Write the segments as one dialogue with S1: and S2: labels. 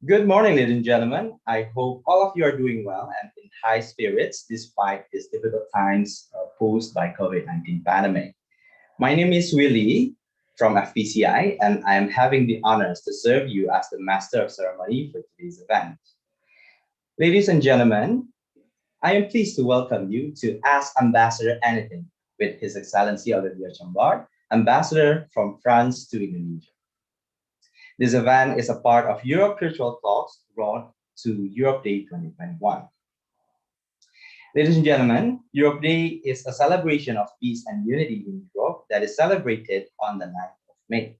S1: Good morning, ladies and gentlemen. I hope all of you are doing well and in high spirits despite these difficult times posed by COVID-19 pandemic. My name is Willie from FPCI, and I am having the honors to serve you as the master of ceremony for today's event. Ladies and gentlemen, I am pleased to welcome you to Ask Ambassador Anything with His Excellency Olivier Chambard, Ambassador from France to Indonesia. This event is a part of Europe Virtual Talks brought to Europe Day 2021. Ladies and gentlemen, Europe Day is a celebration of peace and unity in Europe that is celebrated on the 9th of May.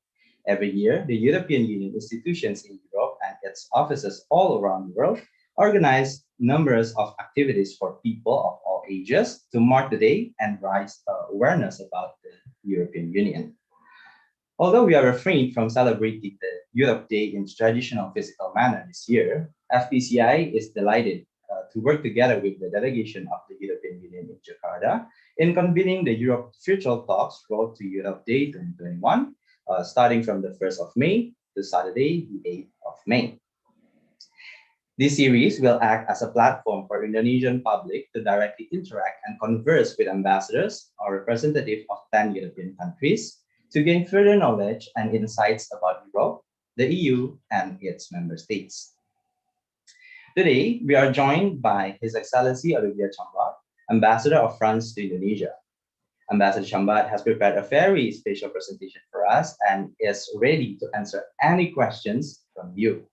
S1: Every year, the European Union institutions in Europe and its offices all around the world organize numerous of activities for people of all ages to mark the day and raise awareness about the European Union. Although we are refrained from celebrating the Europe Day in traditional physical manner this year, FPCI is delighted to work together with the delegation of the European Union in Jakarta in convening the Europe Virtual Talks Road to Europe Day 2021, starting from the 1st of May to Saturday, the 8th of May. This series will act as a platform for Indonesian public to directly interact and converse with ambassadors or representatives of 10 European countries to gain further knowledge and insights about Europe, the EU, and its member states. Today, we are joined by His Excellency Olivier Chambard, Ambassador of France to Indonesia. Ambassador Chambard has prepared a very special presentation for us and is ready to answer any questions from you.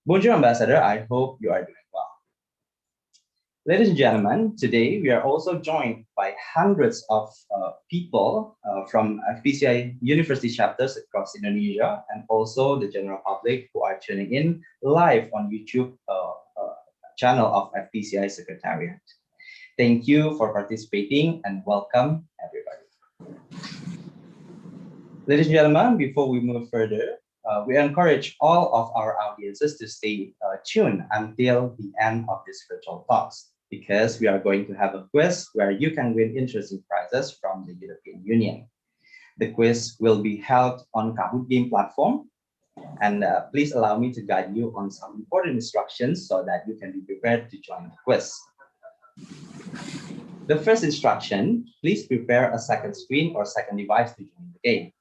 S1: Bonjour, Ambassador. I hope you are doing well. Ladies and gentlemen, today we are also joined by hundreds of people from FPCI university chapters across Indonesia and also the general public who are tuning in live on YouTube channel of FPCI Secretariat. Thank you for participating and welcome everybody. Ladies and gentlemen, before we move further, we encourage all of our audiences to stay tuned until the end of this virtual talks, because we are going to have a quiz where you can win interesting prizes from the European Union. The quiz will be held on Kahoot game platform, and please allow me to guide you on some important instructions so that you can be prepared to join the quiz. The first instruction, please prepare a second screen or second device to join the game.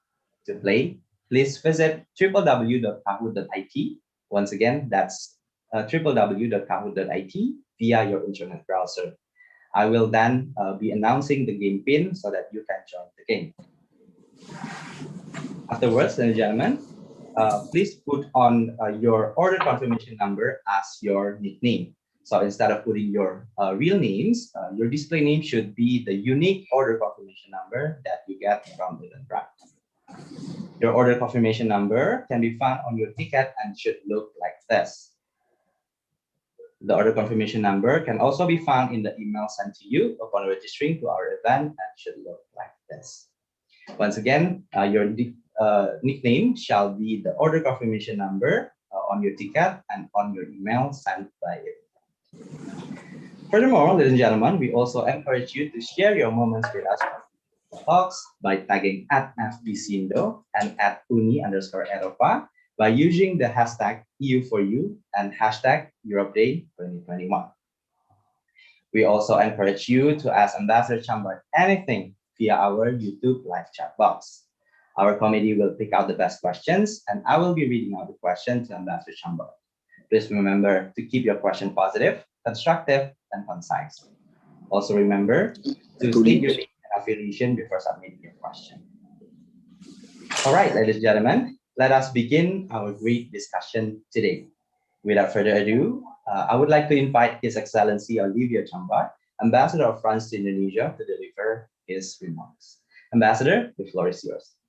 S1: To play, please visit www.kahoot.it. Once again, that's www.kahoot.it via your internet browser. I will then be announcing the game pin so that you can join the game. Afterwards, ladies and gentlemen, please put on your order confirmation number as your nickname. So instead of putting your real names, your display name should be the unique order confirmation number that you get from the draft. Your order confirmation number can be found on your ticket and should look like this. The order confirmation number can also be found in the email sent to you upon registering to our event and should look like this. Once again, your nickname shall be the order confirmation number on your ticket and on your email sent by it. Furthermore, ladies and gentlemen, we also encourage you to share your moments with us talks by tagging @FBCindo and @uni_Eropa by using the hashtag EU4U and hashtag Europe Day 2021. We also encourage you to ask Ambassador Chambard anything via our YouTube live chat box. Our committee will pick out the best questions and I will be reading out the question to Ambassador Chambard. Please remember to keep your question positive, constructive, and concise. Also remember to state your name and affiliation before submitting your question. All right, ladies and gentlemen, let us begin our great discussion today. Without further ado, I would like to invite His Excellency Olivier Chambard, Ambassador of France to Indonesia, to deliver his remarks. Ambassador, the floor is yours.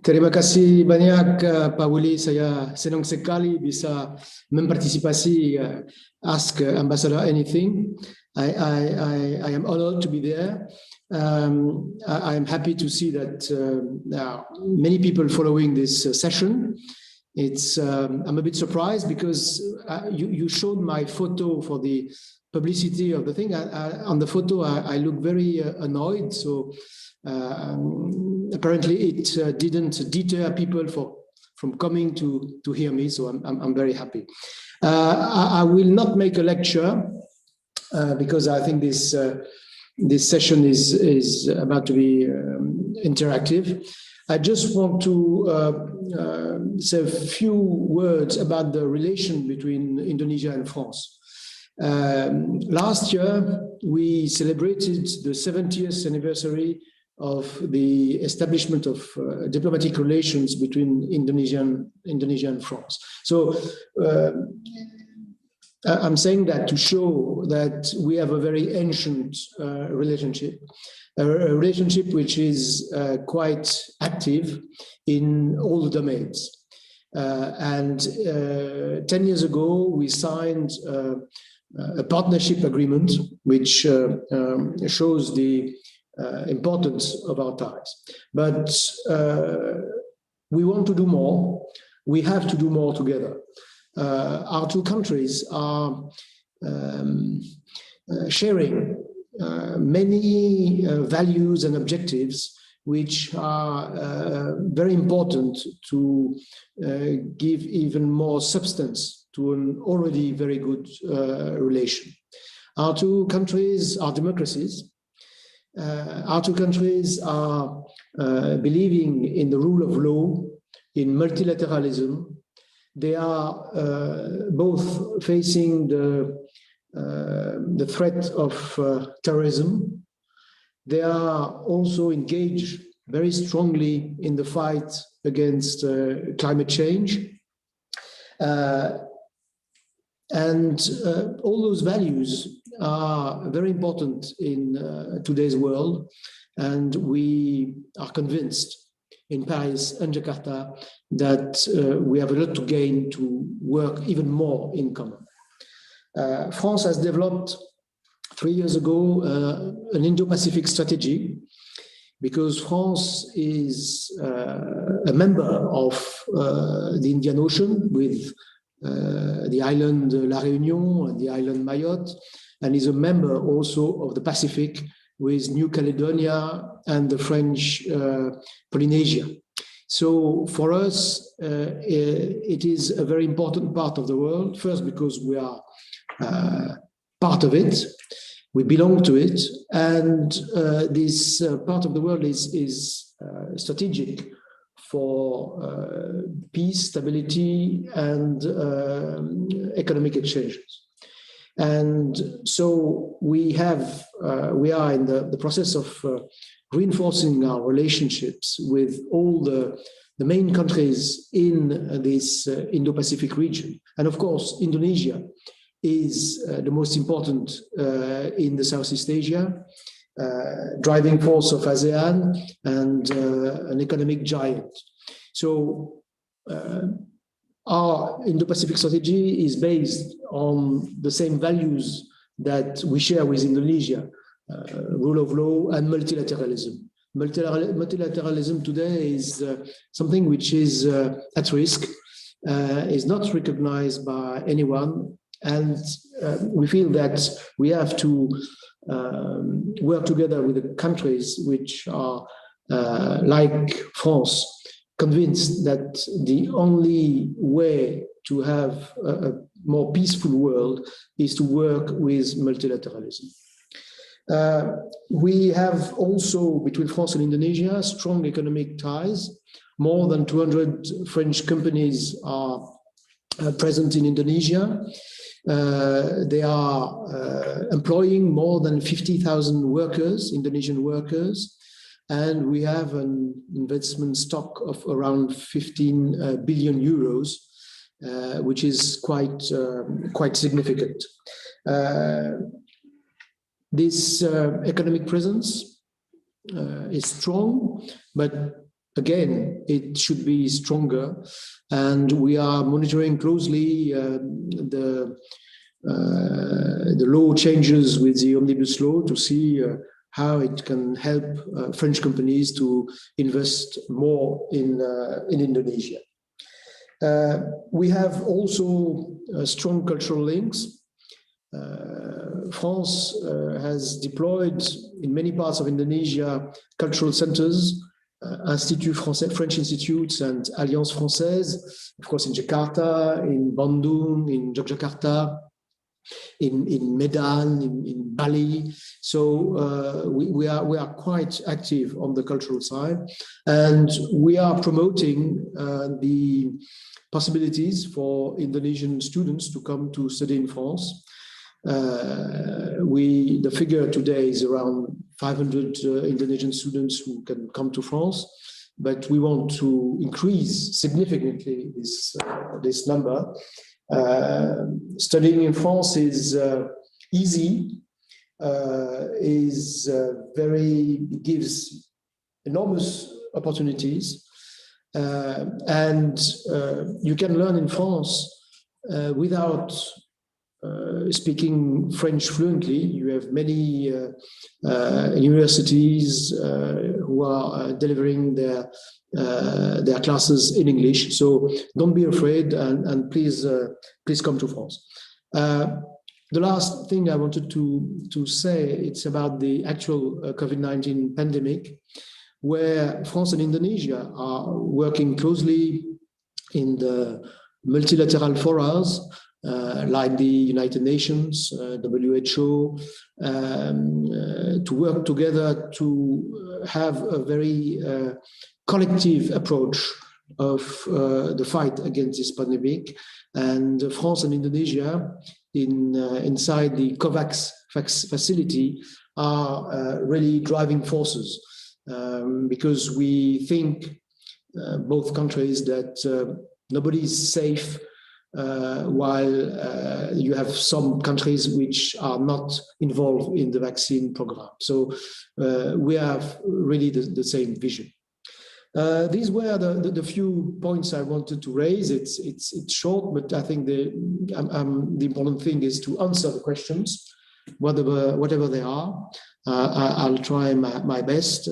S2: Terima kasih banyak Pak Willy. Saya senang sekali bisa mempartisipasi Ask Ambassador Anything. I am honored to be there. I am happy to see that many people following this session. I'm a bit surprised because you showed my photo for the publicity of the thing. On the photo, I look very annoyed. So apparently, it didn't deter people from coming to hear me. So I'm very happy. I will not make a lecture because I think this session is about to be interactive. I just want to say a few words about the relation between Indonesia and France. Last year, we celebrated the 70th anniversary of the establishment of diplomatic relations between Indonesia and France. So I'm saying that to show that we have a very ancient relationship, a relationship which is quite active in all the domains. And 10 years ago, we signed a partnership agreement which shows the importance of our ties. But we want to do more. We have to do more together. Our two countries are sharing many values and objectives which are very important to give even more substance to an already very good relation. Our two countries are democracies. Our two countries are believing in the rule of law, in multilateralism. They are both facing the threat of terrorism. They are also engaged very strongly in the fight against climate change. And all those values are very important in today's world. And we are convinced in Paris and Jakarta that we have a lot to gain to work even more in common. France has developed 3 years ago an Indo-Pacific strategy because France is a member of the Indian Ocean with the island La Réunion and the island Mayotte, and is a member also of the Pacific with New Caledonia and the French Polynesia. So for us, it is a very important part of the world, first because we are part of it, we belong to it, and this part of the world is strategic for peace, stability, and economic exchanges. And so we are in the process of reinforcing our relationships with all the main countries in this Indo-Pacific region. And of course, Indonesia is the most important in the Southeast Asia, driving force of ASEAN and an economic giant. So our Indo-Pacific strategy is based on the same values that we share with Indonesia, rule of law and multilateralism. Multilateralism today is something which is at risk, is not recognized by anyone, and we feel that we have to work together with the countries which are, like France, convinced that the only way to have a more peaceful world is to work with multilateralism. We have also, between France and Indonesia, strong economic ties. More than 200 French companies are present in Indonesia. They are employing more than 50,000 workers, Indonesian workers, and we have an investment stock of around 15 billion euros, which is quite significant. This economic presence is strong, but again, it should be stronger, and we are monitoring closely the law changes with the omnibus law to see how it can help French companies to invest more in Indonesia. We have also strong cultural links. France has deployed in many parts of Indonesia cultural centers French institutes and Alliance Française, of course, in Jakarta, in Bandung, in Yogyakarta, in Medan, in Bali. So we are quite active on the cultural side, and we are promoting the possibilities for Indonesian students to come to study in France. The figure today is around 500 Indonesian students who can come to France, but we want to increase significantly this number. Studying in France is easy, it gives enormous opportunities, and you can learn in France without speaking French fluently. You have many universities who are delivering their classes in English. So don't be afraid, and please come to France. The last thing I wanted to say, it's about the actual COVID-19 pandemic, where France and Indonesia are working closely in the multilateral forums, like the United Nations, WHO, to work together to have a very collective approach of the fight against this pandemic. And France and Indonesia, inside the COVAX facility, are really driving forces, because we think, both countries, that nobody is safe while you have some countries which are not involved in the vaccine program. So we have really the same vision. These were the few points I wanted to raise. It's short, but I think the important thing is to answer the questions, whatever they are. I'll try my best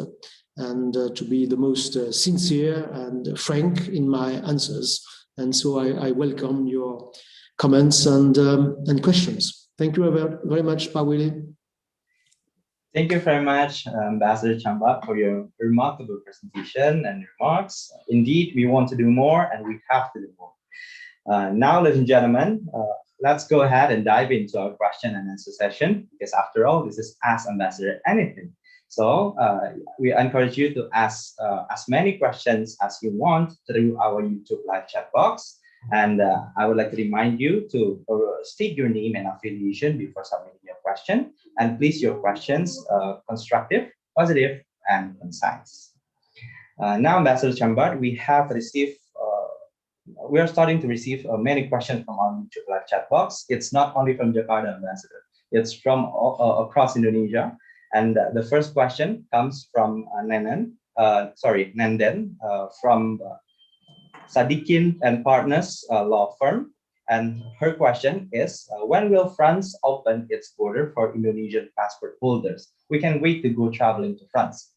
S2: and to be the most sincere and frank in my answers. And so I welcome your comments and questions. Thank you very much, Willy.
S1: Thank you very much, Ambassador Chambard, for your remarkable presentation and remarks. Indeed, we want to do more, and we have to do more. Now, ladies and gentlemen, let's go ahead and dive into our question and answer session, because after all, this is Ask Ambassador Anything. So we encourage you to ask as many questions as you want through our YouTube live chat box. And I would like to remind you to state your name and affiliation before submitting your question. And please, your questions constructive, positive, and concise. Now, Ambassador Chambard, we are starting to receive many questions from our YouTube live chat box. It's not only from Jakarta, Ambassador. It's from across Indonesia. And the first question comes from Nenden from Sadikin and Partners law firm. And her question is, when will France open its border for Indonesian passport holders? We can wait to go traveling to France.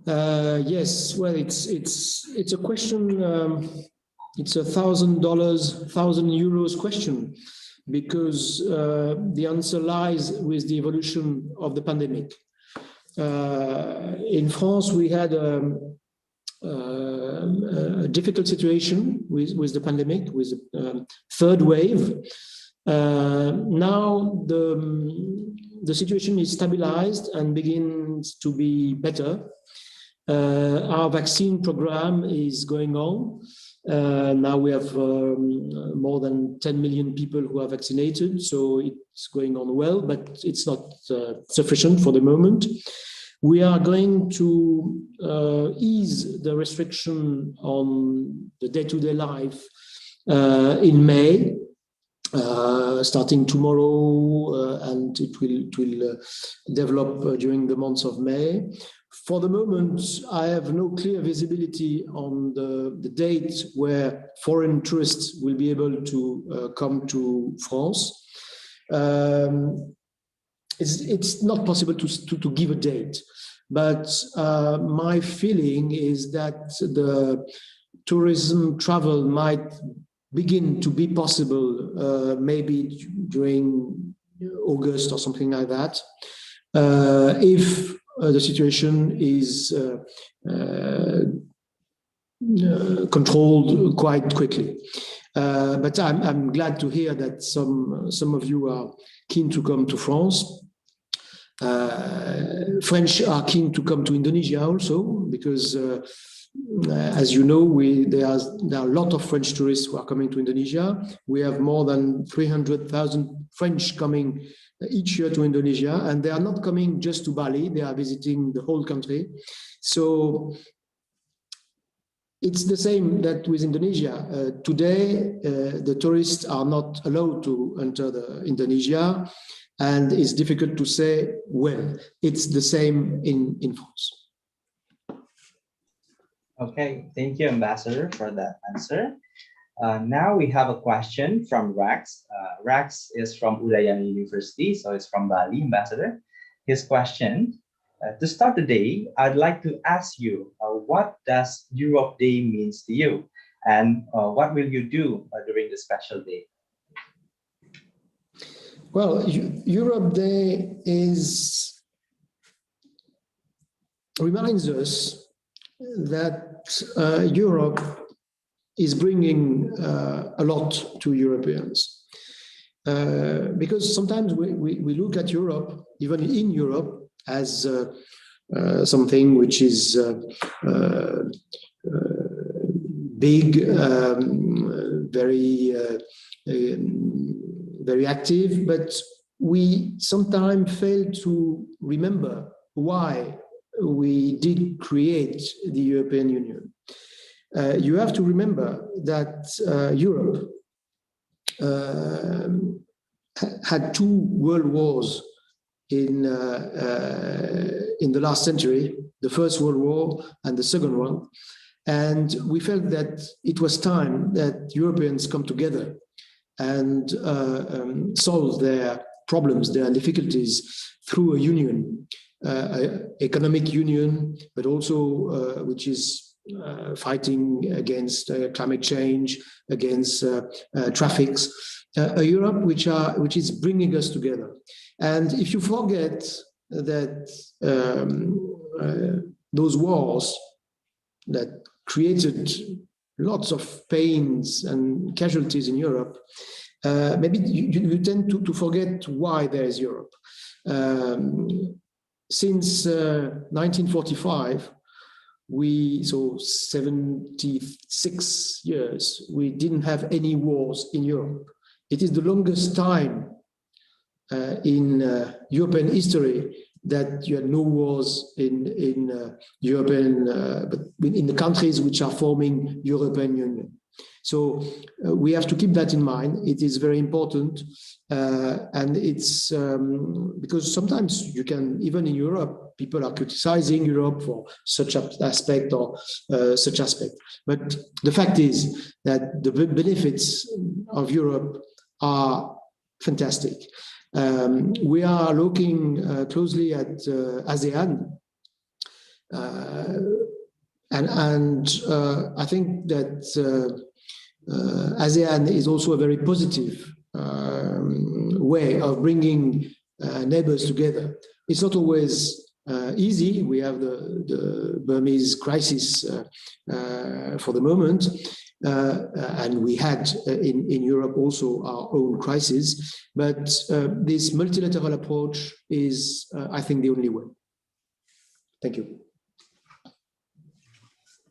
S2: Yes, well, it's a question, it's €1,000 question, because the answer lies with the evolution of the pandemic. In France, we had a difficult situation with the pandemic, with the third wave. Now the situation is stabilized and begins to be better. Our vaccine program is going on. Now we have more than 10 million people who are vaccinated, so it's going on well, but it's not sufficient for the moment. We are going to ease the restriction on the day-to-day life in May, starting tomorrow, and it will develop during the months of May. For the moment, I have no clear visibility on the date where foreign tourists will be able to come to France. It's not possible to give a date, but my feeling is that the tourism travel might begin to be possible maybe during August or something like that. If the situation is controlled quite quickly. But I'm glad to hear that some of you are keen to come to France. French are keen to come to Indonesia also, because as you know, there are a lot of French tourists who are coming to Indonesia. We have more than 300,000 French coming each year to Indonesia, and they are not coming just to Bali, they are visiting the whole country. So it's the same that with Indonesia. Today, the tourists are not allowed to enter Indonesia, and it's difficult to say when. It's the same in France.
S1: Okay, thank you, Ambassador, for that answer. Now we have a question from Rex. Rex is from Udayana University, so it's from Bali, Ambassador. His question, to start the day, I'd like to ask you, what does Europe Day means to you? And what will you do during this special day?
S2: Well, Europe Day reminds us that Europe is bringing a lot to Europeans. Because sometimes we look at Europe, even in Europe, as something which is big, very active, but we sometimes fail to remember why we did create the European Union. You have to remember that Europe had 2 world wars in the last century, the First World War and the Second one. And we felt that it was time that Europeans come together and solve their problems, their difficulties through a union, economic union, but also which is fighting against climate change, against traffics, a Europe which is bringing us together. And if you forget that those wars that created lots of pains and casualties in Europe, maybe you tend to forget why there is Europe. Since 1945, so 76 years, we didn't have any wars in Europe. It is the longest time in European history that you had no wars in European, but in the countries which are forming European Union. So we have to keep that in mind. It is very important, and it's because sometimes you can, even in Europe, people are criticizing Europe for such an aspect or such aspect. But the fact is that the benefits of Europe are fantastic. We are looking closely at ASEAN, and I think that ASEAN is also a very positive way of bringing neighbors together. It's not always easy. We have the Burmese crisis for the moment, and we had in Europe also our own crisis. But this multilateral approach is, I think, the only way. Thank you.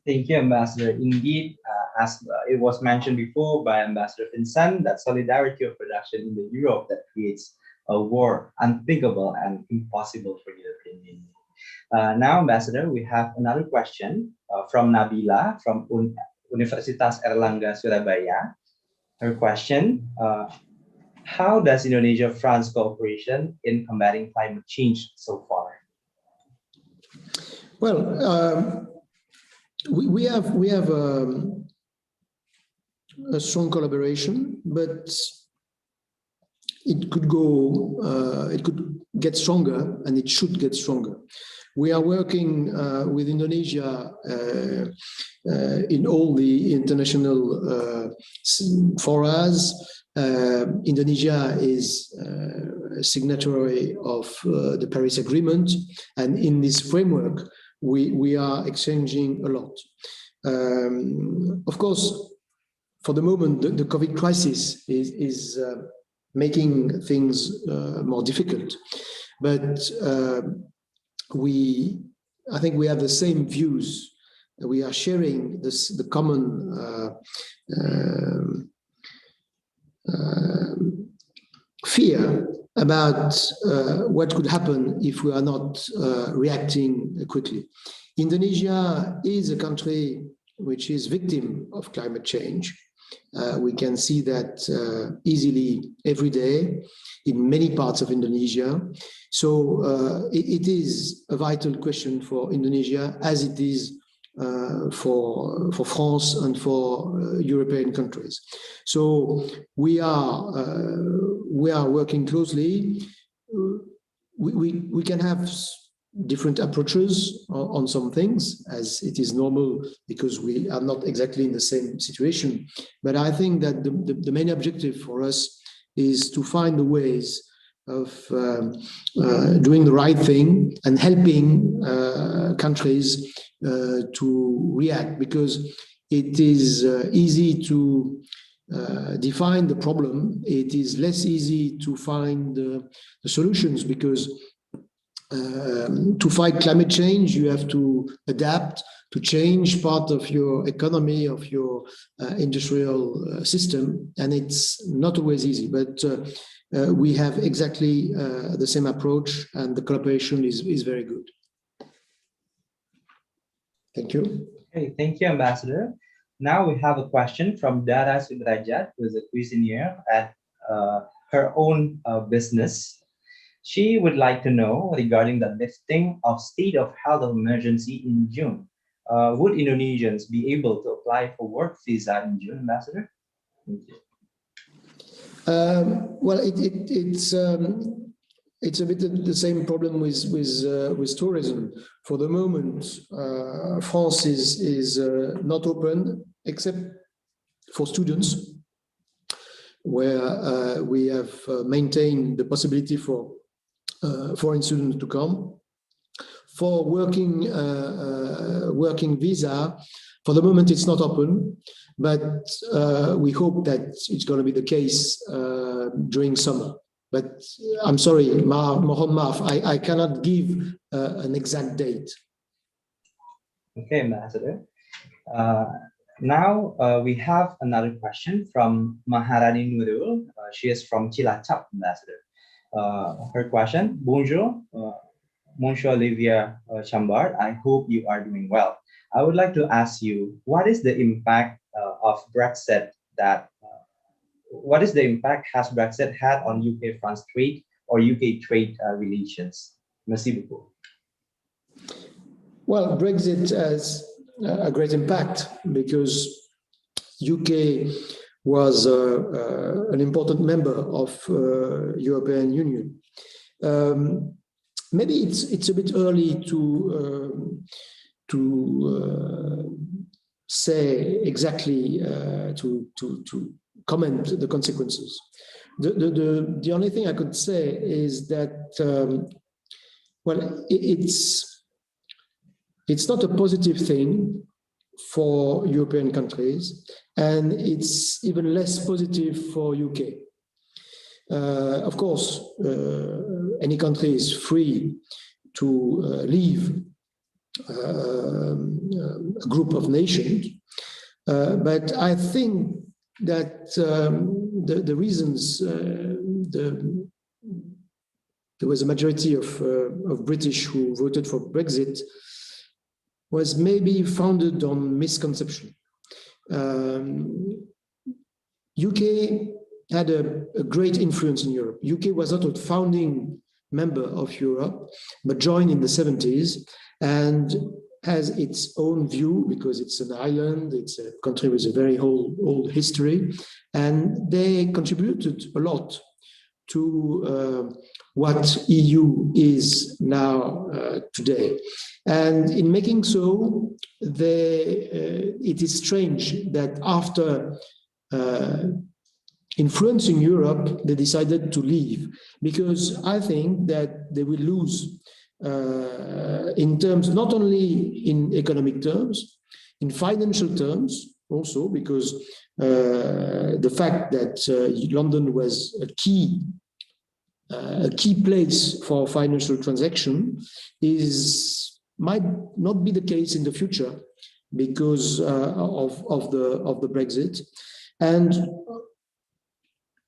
S1: Thank you, Ambassador. Indeed, as it was mentioned before by Ambassador Vincent, that solidarity of production in the Europe that creates a war unthinkable and impossible for European Union. Now, Ambassador, we have another question from Nabila from Universitas Erlangga Surabaya. Her question, how does Indonesia-France cooperation in combating climate change so far?
S2: Well, we have a strong collaboration, but it could get stronger, and it should get stronger. We are working with Indonesia in all the international forums, Indonesia is a signatory of the Paris Agreement, and in this framework, we are exchanging a lot. Of course, for the moment, the COVID crisis is making things more difficult, but I think we have the same views. We are sharing the common fear about what could happen if we are not reacting quickly. Indonesia is a country which is victim of climate change. We can see that easily every day in many parts of Indonesia. So it is a vital question for Indonesia, as it is for France and for European countries. So we are working closely. We can have different approaches on some things, as it is normal, because we are not exactly in the same situation. But I think that the main objective for us is to find the ways of doing the right thing and helping countries to react, because it is easy to define the problem. It is less easy to find the solutions, because to fight climate change, you have to adapt, to change part of your economy, of your industrial system, and it's not always easy. But we have exactly the same approach, and the collaboration is very good. Thank you.
S1: Okay, thank you, Ambassador. Now we have a question from Dara Sudrajat, who is a cuisinier at her own business. She would like to know regarding the lifting of state of health emergency in June. Would Indonesians be able to apply for work visa in June, Ambassador? Thank you.
S2: Well, it's a bit the same problem with tourism. For the moment, France is not open except for students, where we have maintained the possibility for foreign students to come. For working visa, for the moment it's not open, but we hope that it's going to be the case during summer. But I'm sorry, Mohon Maaf, I cannot give an exact date.
S1: Okay, Ambassador. Now we have another question from Maharani Nurul. She is from Cilacap, Ambassador. Her question: Bonjour, Monsieur Olivier Chambard. I hope you are doing well. I would like to ask you, what is the impact of Brexit what is the impact has Brexit had on UK-France trade or UK trade relations? Merci beaucoup.
S2: Well, Brexit has a great impact because UK was an important member of European Union. Maybe it's a bit early to say exactly to comment the consequences. The only thing I could say is that well, it's not a positive thing for European countries, and it's even less positive for UK. Of course, any country is free to leave a group of nations, but I think that the reasons there was a majority of British who voted for Brexit was maybe founded on misconception. UK had a great influence in Europe. UK was not a founding member of Europe, but joined in the 70s and has its own view because it's an island, it's a country with a very old history, and they contributed a lot to what EU is now today. And in making so, it is strange that after influencing Europe, they decided to leave, because I think that they will lose in terms, not only in economic terms, in financial terms also, because the fact that London was a key place for financial transaction might not be the case in the future because of the Brexit. And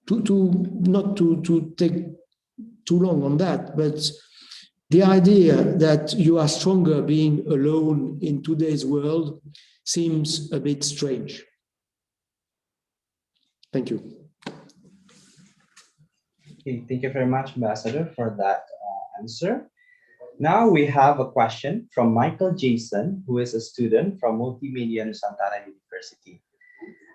S2: not to take too long on that, but the idea that you are stronger being alone in today's world seems a bit strange. Thank you.
S1: Okay, thank you very much, Ambassador, for that answer. Now we have a question from Michael Jason, who is a student from Multimedia Nusantara University.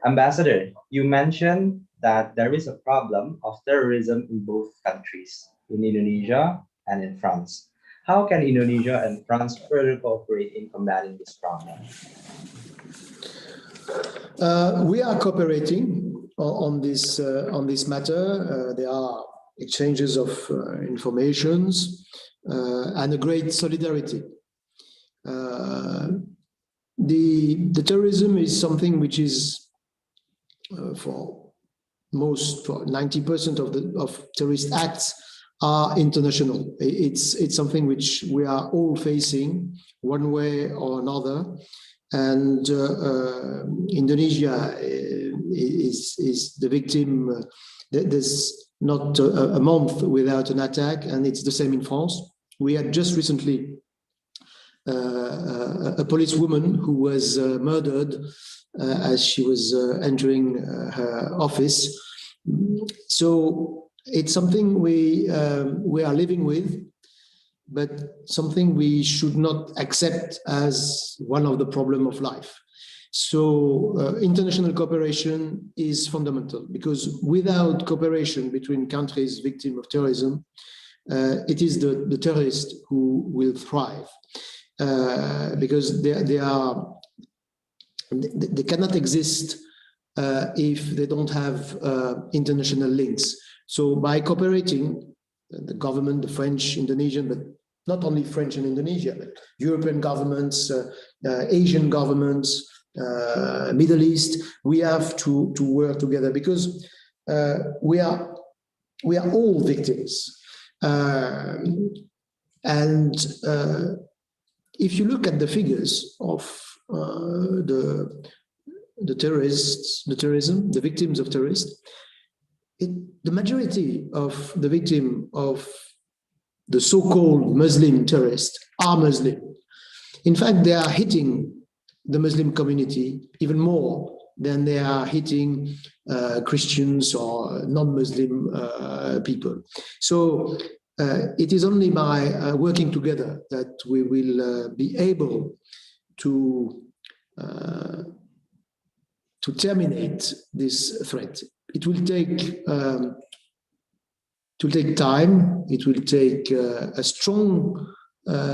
S1: Ambassador, you mentioned that there is a problem of terrorism in both countries, in Indonesia and in France. How can Indonesia and France further cooperate in combating this problem?
S2: We are cooperating on this matter. There are exchanges of informations and a great solidarity. The terrorism is something which is for 90% of terrorist acts are international. It's something which we are all facing one way or another. And Indonesia is the victim. There's not a month without an attack, and it's the same in France. We had just recently a policewoman who was murdered as she was entering her office. So it's something we are living with, but something we should not accept as one of the problems of life. So international cooperation is fundamental, because without cooperation between countries victims of terrorism, it is the terrorists who will thrive, because they cannot exist if they don't have international links. So by cooperating, the government, the French, Indonesian, but not only French and Indonesia, but European governments, Asian governments, Middle East, we have to work together, because we are all victims. And if you look at the figures of the terrorism, the victims of terrorists, the majority of the victims of the so-called Muslim terrorists are Muslim. In fact, they are hitting the Muslim community even more than they are hitting Christians or non-Muslim people. So it is only by working together that we will be able to terminate this threat. It will take time. It will take a strong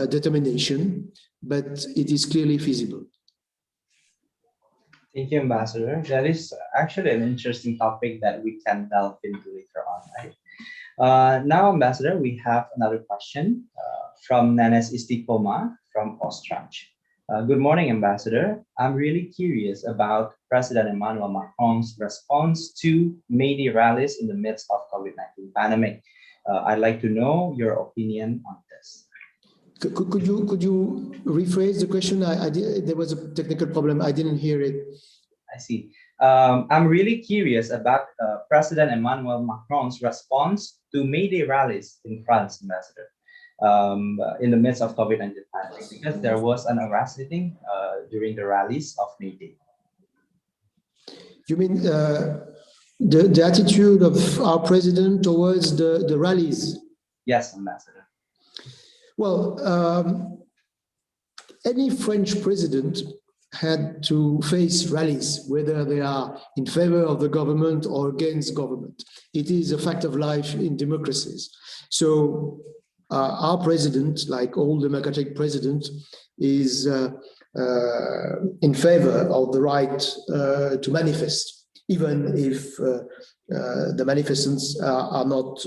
S2: determination, but it is clearly feasible.
S1: Thank you, Ambassador. That is actually an interesting topic that we can delve into later on, right? Now, Ambassador, we have another question from Nanes Istiqomah from Ostrach. Good morning, Ambassador. I'm really curious about President Emmanuel Macron's response to May Day rallies in the midst of COVID-19 pandemic. I'd like to know your opinion on this.
S2: Could you rephrase the question? There was a technical problem. I didn't hear it.
S1: I see. I'm really curious about President Emmanuel Macron's response to May Day rallies in France, Ambassador, in the midst of COVID-19 pandemic, because there was an arrest, I think, during the rallies of May Day.
S2: You mean the attitude of our president towards the rallies?
S1: Yes, Ambassador.
S2: Well, any French president had to face rallies, whether they are in favor of the government or against government. It is a fact of life in democracies. So our president, like all democratic presidents, is in favor of the right to manifest, even if the manifestants are not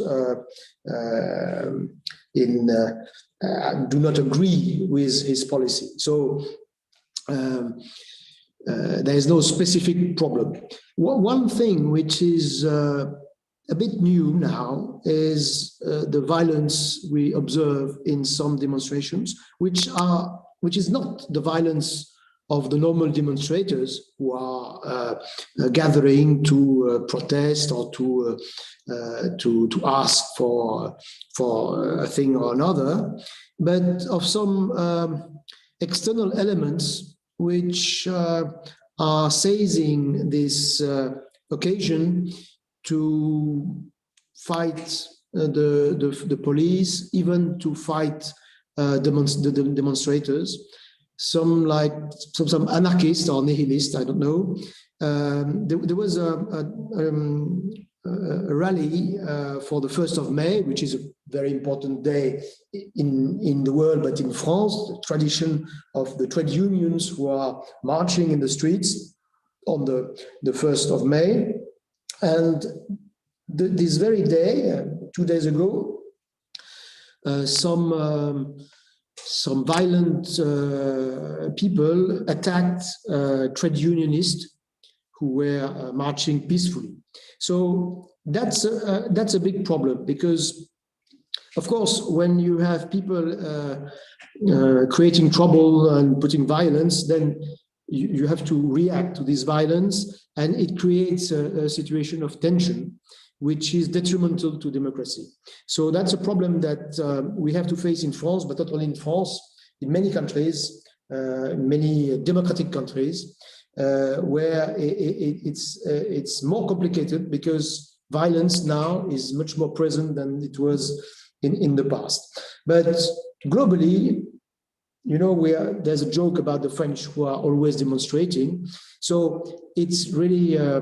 S2: do not agree with his policy. So there is no specific problem. One thing which is a bit new now is the violence we observe in some demonstrations, which is not the violence of the normal demonstrators who are gathering to protest or to ask for a thing or another, but of some external elements which are seizing this occasion to fight the police, even to fight the demonstrators. Some anarchists or nihilists, I don't know. There was a rally for the 1st of May, which is a very important day in the world, but in France, the tradition of the trade unions who are marching in the streets on the 1st of May. And this very day, 2 days ago, some violent people attacked trade unionists who were marching peacefully. So that's a big problem, because, of course, when you have people creating trouble and putting violence, then you have to react to this violence, and it creates a situation of tension, which is detrimental to democracy. So that's a problem that we have to face in France, but not only in France, in many countries, many democratic countries, where it's more complicated, because violence now is much more present than it was in the past. But globally, you know, there's a joke about the French who are always demonstrating. So it's really a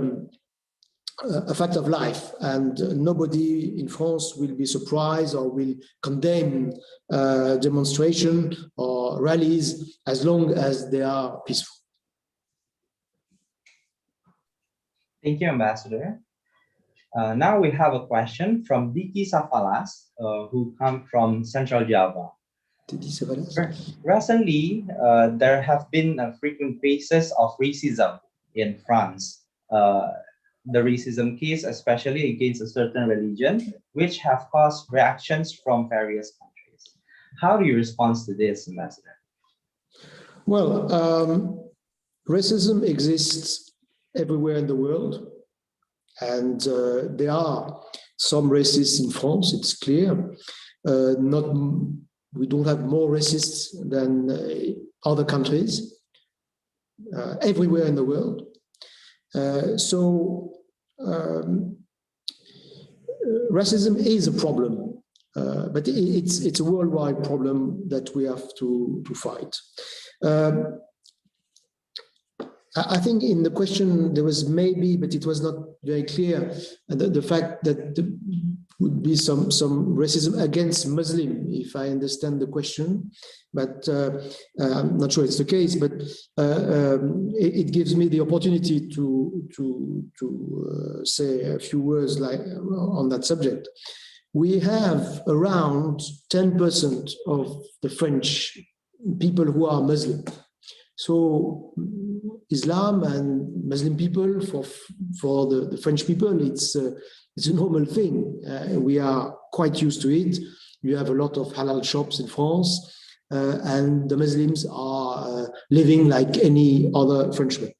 S2: fact of life, and nobody in France will be surprised or will condemn demonstration or rallies as long as they are peaceful.
S1: Thank you, Ambassador. Now we have a question from Diki Safalas, who come from Central Java. Recently, there have been frequent cases of racism in France. The racism case, especially against a certain religion, which have caused reactions from various countries. How do you respond to this, Ambassador?
S2: Well, racism exists everywhere in the world, and there are some racists in France, it's clear. We don't have more racists than other countries, everywhere in the world. So racism is a problem, but it's a worldwide problem that we have to fight. I think in the question there was maybe, but it was not very clear, the fact that there would be some racism against Muslim, if I understand the question, but I'm not sure it's the case, but it gives me the opportunity to say a few words on that subject. We have around 10% of the French people who are Muslim. So Islam and Muslim people, for the French people, it's a normal thing. We are quite used to it. You have a lot of halal shops in France, and the Muslims are living like any other Frenchman.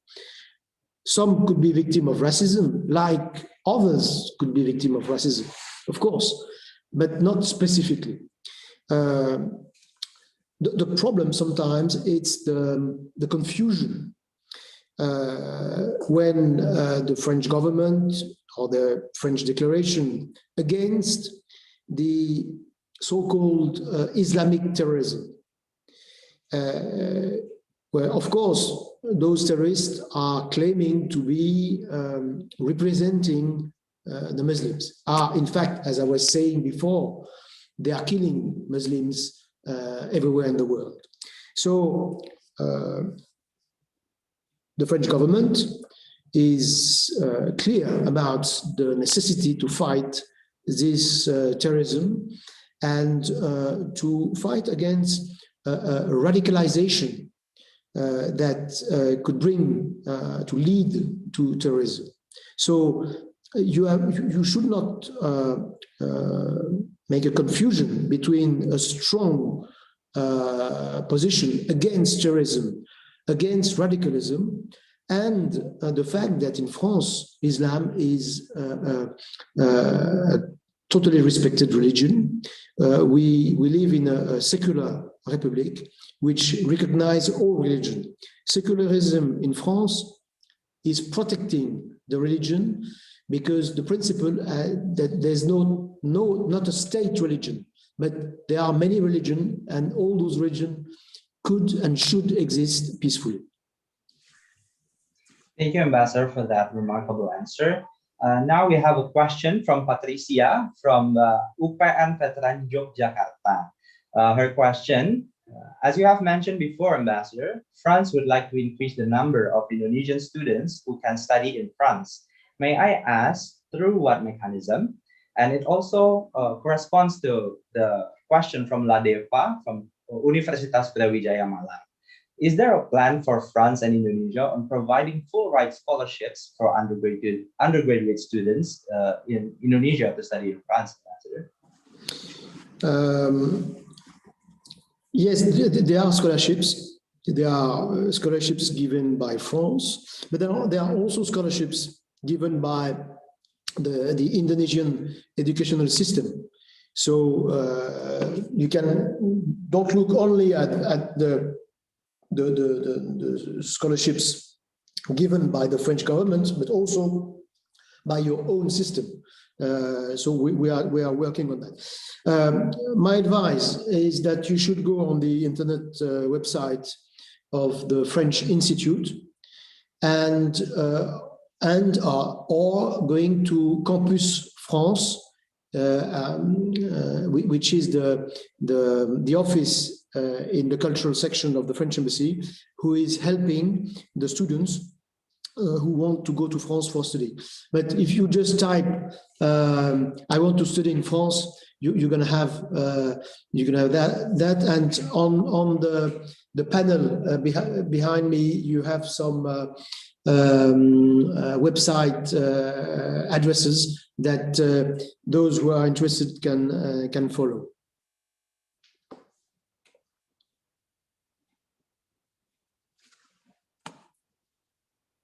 S2: Some could be victim of racism, like others could be victim of racism, of course, but not specifically. The problem sometimes it's the confusion when the French government or the French declaration against the so-called Islamic terrorism, where of course those terrorists are claiming to be representing the Muslims. In fact, as I was saying before, they are killing Muslims everywhere in the world. So the French government is clear about the necessity to fight this terrorism and to fight against radicalization that could bring to lead to terrorism. So you should not make a confusion between a strong position against terrorism, against radicalism, and the fact that in France, Islam is a totally respected religion. We live in a secular republic which recognizes all religion. Secularism in France is protecting the religion because the principle that there's not a state religion, but there are many religions, and all those religions could and should exist peacefully.
S1: Thank you, Ambassador, for that remarkable answer. Now we have a question from Patricia from UPN Veteran Yogyakarta. Her question, as you have mentioned before, Ambassador, France would like to increase the number of Indonesian students who can study in France. May I ask through what mechanism? And it also corresponds to the question from Ladeva from Universitas Brawijaya Malang. Is there a plan for France and Indonesia on providing full ride scholarships for undergraduate students in Indonesia to study in France, Ambassador?
S2: Yes, there are scholarships. There are scholarships given by France, but there are also scholarships given by the Indonesian educational system. So you don't look only at the scholarships given by the French government, but also by your own system. So we are working on that. My advice is that you should go on the internet website of the French Institute and or going to Campus France, which is the office in the cultural section of the French Embassy, who is helping the students who want to go to France for study. But if you just type, I want to study in France, you're gonna have that. And on the panel behind me, you have some website addresses that those who are interested can follow.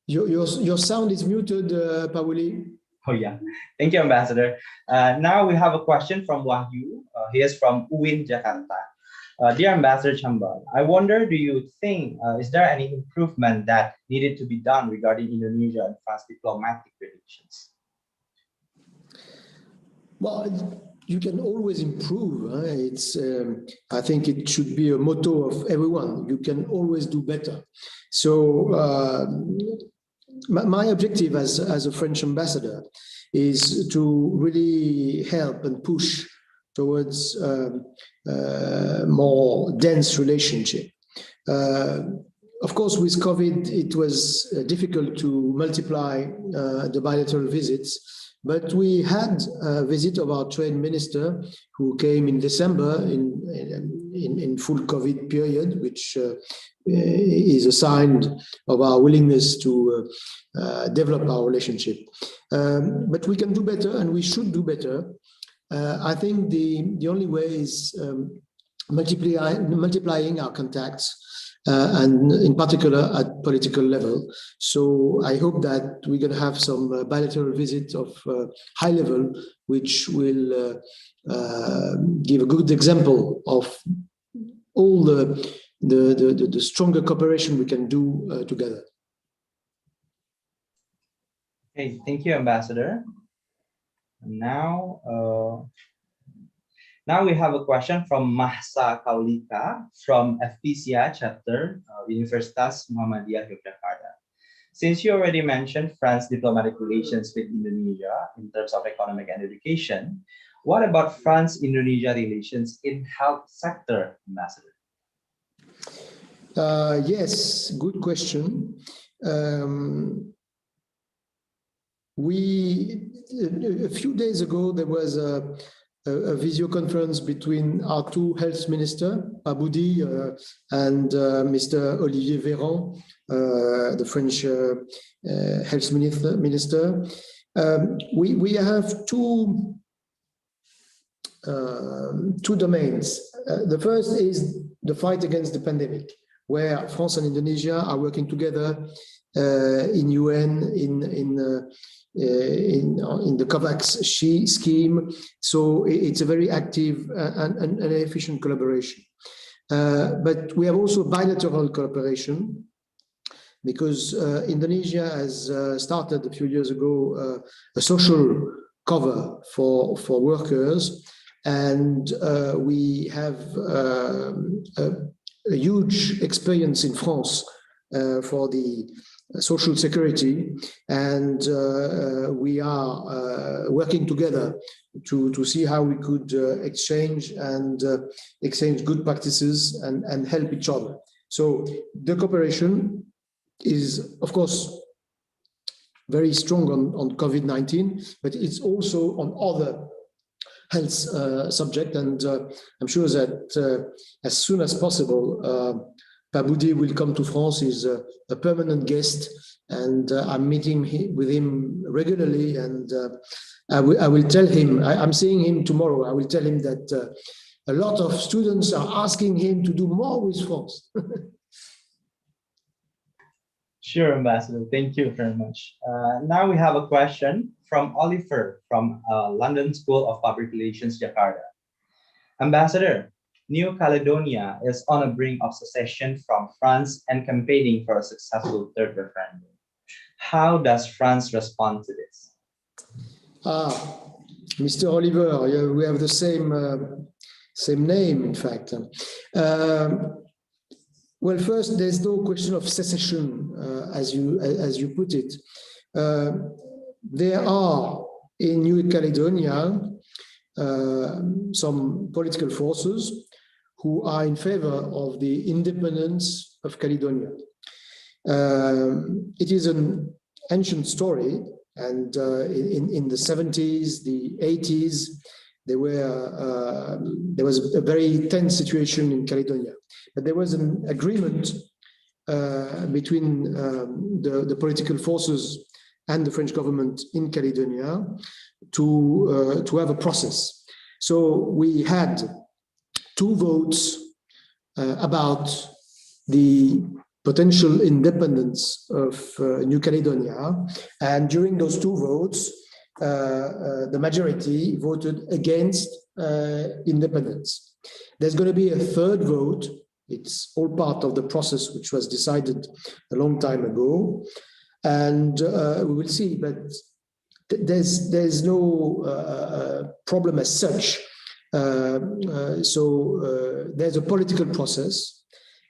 S2: Your sound is muted, Pauli.
S1: Oh yeah, thank you, Ambassador. Now we have a question from Wahyu. He is from UIN Jakarta. Dear Ambassador Chambard, I wonder, do you think, is there any improvement that needed to be done regarding Indonesia and France diplomatic relations?
S2: Well, you can always improve. I think it should be a motto of everyone. You can always do better. So my objective as a French ambassador is to really help and push towards more dense relationship. Of course, with COVID, it was difficult to multiply the bilateral visits, but we had a visit of our trade minister who came in December in full COVID period, which is a sign of our willingness to develop our relationship. But we can do better, and we should do better. I think the only way is multiplying our contacts, and in particular at political level. So I hope that we're going to have some bilateral visits of high level, which will give a good example of all the stronger cooperation we can do together.
S1: Okay, thank you, Ambassador. Now we have a question from Mahsa Kaulika from FPCI chapter Universitas Muhammadiyah Yogyakarta. Since you already mentioned France's diplomatic relations with Indonesia in terms of economic and education, what about France-Indonesia relations in health sector, Ambassador?
S2: Yes, good question. a few days ago, there was a video conference between our two health ministers, Aboudi and Mr. Olivier Véran, the French health minister. We have two domains. The first is the fight against the pandemic, where France and Indonesia are working together in UN, in the COVAX scheme. So it's a very active and efficient collaboration. But we have also bilateral cooperation, because Indonesia has started a few years ago a social cover for workers, and we have a huge experience in France for the social security, and we are working together to see how we could exchange good practices and help each other. So the cooperation is, of course, very strong on COVID-19, but it's also on other health subjects. And I'm sure that as soon as possible, Aboudi will come to France. He's a permanent guest, and I'm meeting with him regularly. And I will tell him, I'm seeing him tomorrow, I will tell him that a lot of students are asking him to do more with France.
S1: Sure, Ambassador. Thank you very much. Now we have a question from Olivier from London School of Public Relations, Jakarta. Ambassador, New Caledonia is on the brink of secession from France and campaigning for a successful third referendum. How does France respond to this?
S2: Mr. Olivier, we have the same name, in fact. Well, first, there's no question of secession, as you put it. There are in New Caledonia some political forces who are in favor of the independence of Caledonia. It is an ancient story, and in the 70s, the 80s, there was a very tense situation in Caledonia. But there was an agreement between the political forces and the French government in Caledonia to have a process. So we had two votes about the potential independence of New Caledonia, and during those two votes, the majority voted against independence. There's going to be a third vote. It's all part of the process which was decided a long time ago, and we will see. But there's no problem as such. So there's a political process.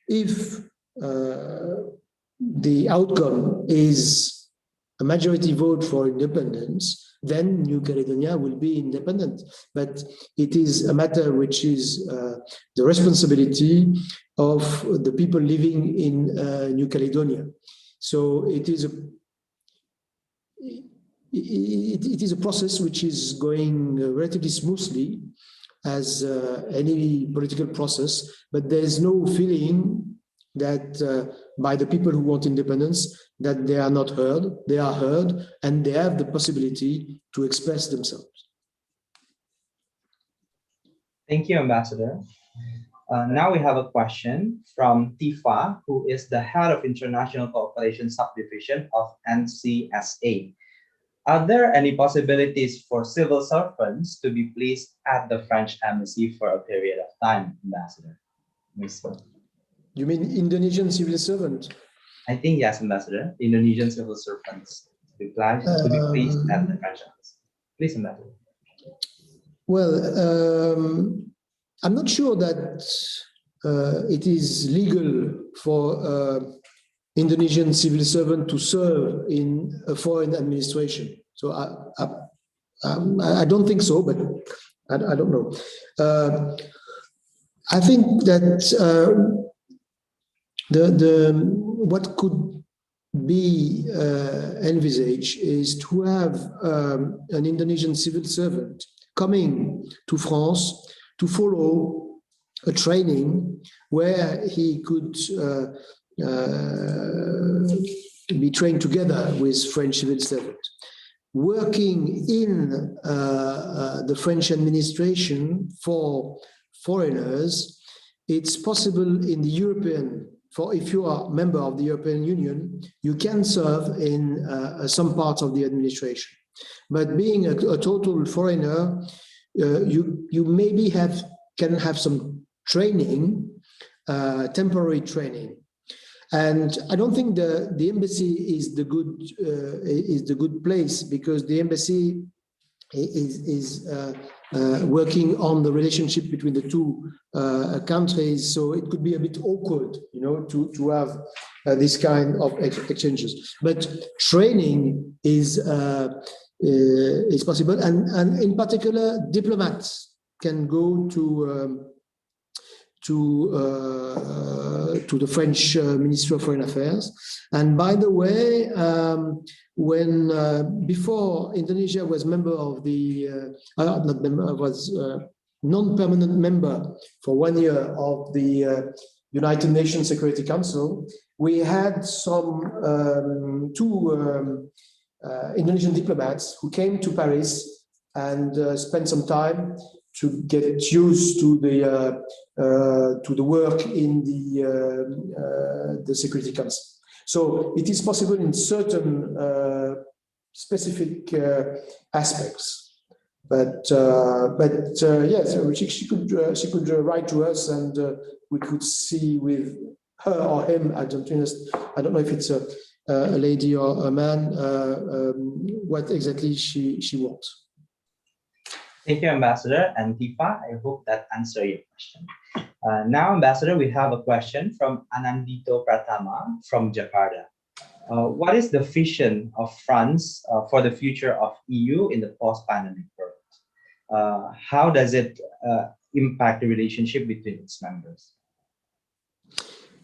S2: If the outcome is a majority vote for independence, then New Caledonia will be independent. But it is a matter which is the responsibility of the people living in New Caledonia. So it is a process which is going relatively smoothly, as any political process, but there is no feeling that by the people who want independence that they are not heard. They are heard, and they have the possibility to express themselves.
S1: Thank you, Ambassador. Now we have a question from Tifa, who is the head of International Cooperation Subdivision of NCSA. Are there any possibilities for civil servants to be placed at the French embassy for a period of time, Ambassador?
S2: You mean Indonesian civil servant?
S1: I think yes, Ambassador. Indonesian civil servants to be placed at the French embassy. Please, Ambassador.
S2: Well, I'm not sure that it is legal for Indonesian civil servant to serve in a foreign administration. So I don't think so, but I don't know. I think that what could be envisaged is to have an Indonesian civil servant coming to France to follow a training where he could be trained together with French civil servant. Working in the French administration for foreigners, it's possible in the European, for if you are a member of the European Union, you can serve in some parts of the administration. But being a total foreigner, you maybe can have some training, temporary training. And I don't think the embassy is the good place, because the embassy is working on the relationship between the two countries, so it could be a bit awkward, to have this kind of exchanges. But training is possible, and in particular, diplomats can go to the French Ministry of Foreign Affairs. And by the way, when before Indonesia was member of the non-permanent member for 1 year of the United Nations Security Council, we had some two Indonesian diplomats who came to Paris and spent some time to get used to the work in the Security Council. So it is possible in certain specific aspects, but yes, she could write to us, and we could see with her or him. I don't know if it's a lady or a man, what exactly she wants.
S1: Thank you, Ambassador. And Tifa, I hope that answered your question. Now, Ambassador, we have a question from Anandito Pratama from Jakarta. What is the vision of France for the future of EU in the post-pandemic world? How does it impact the relationship between its members?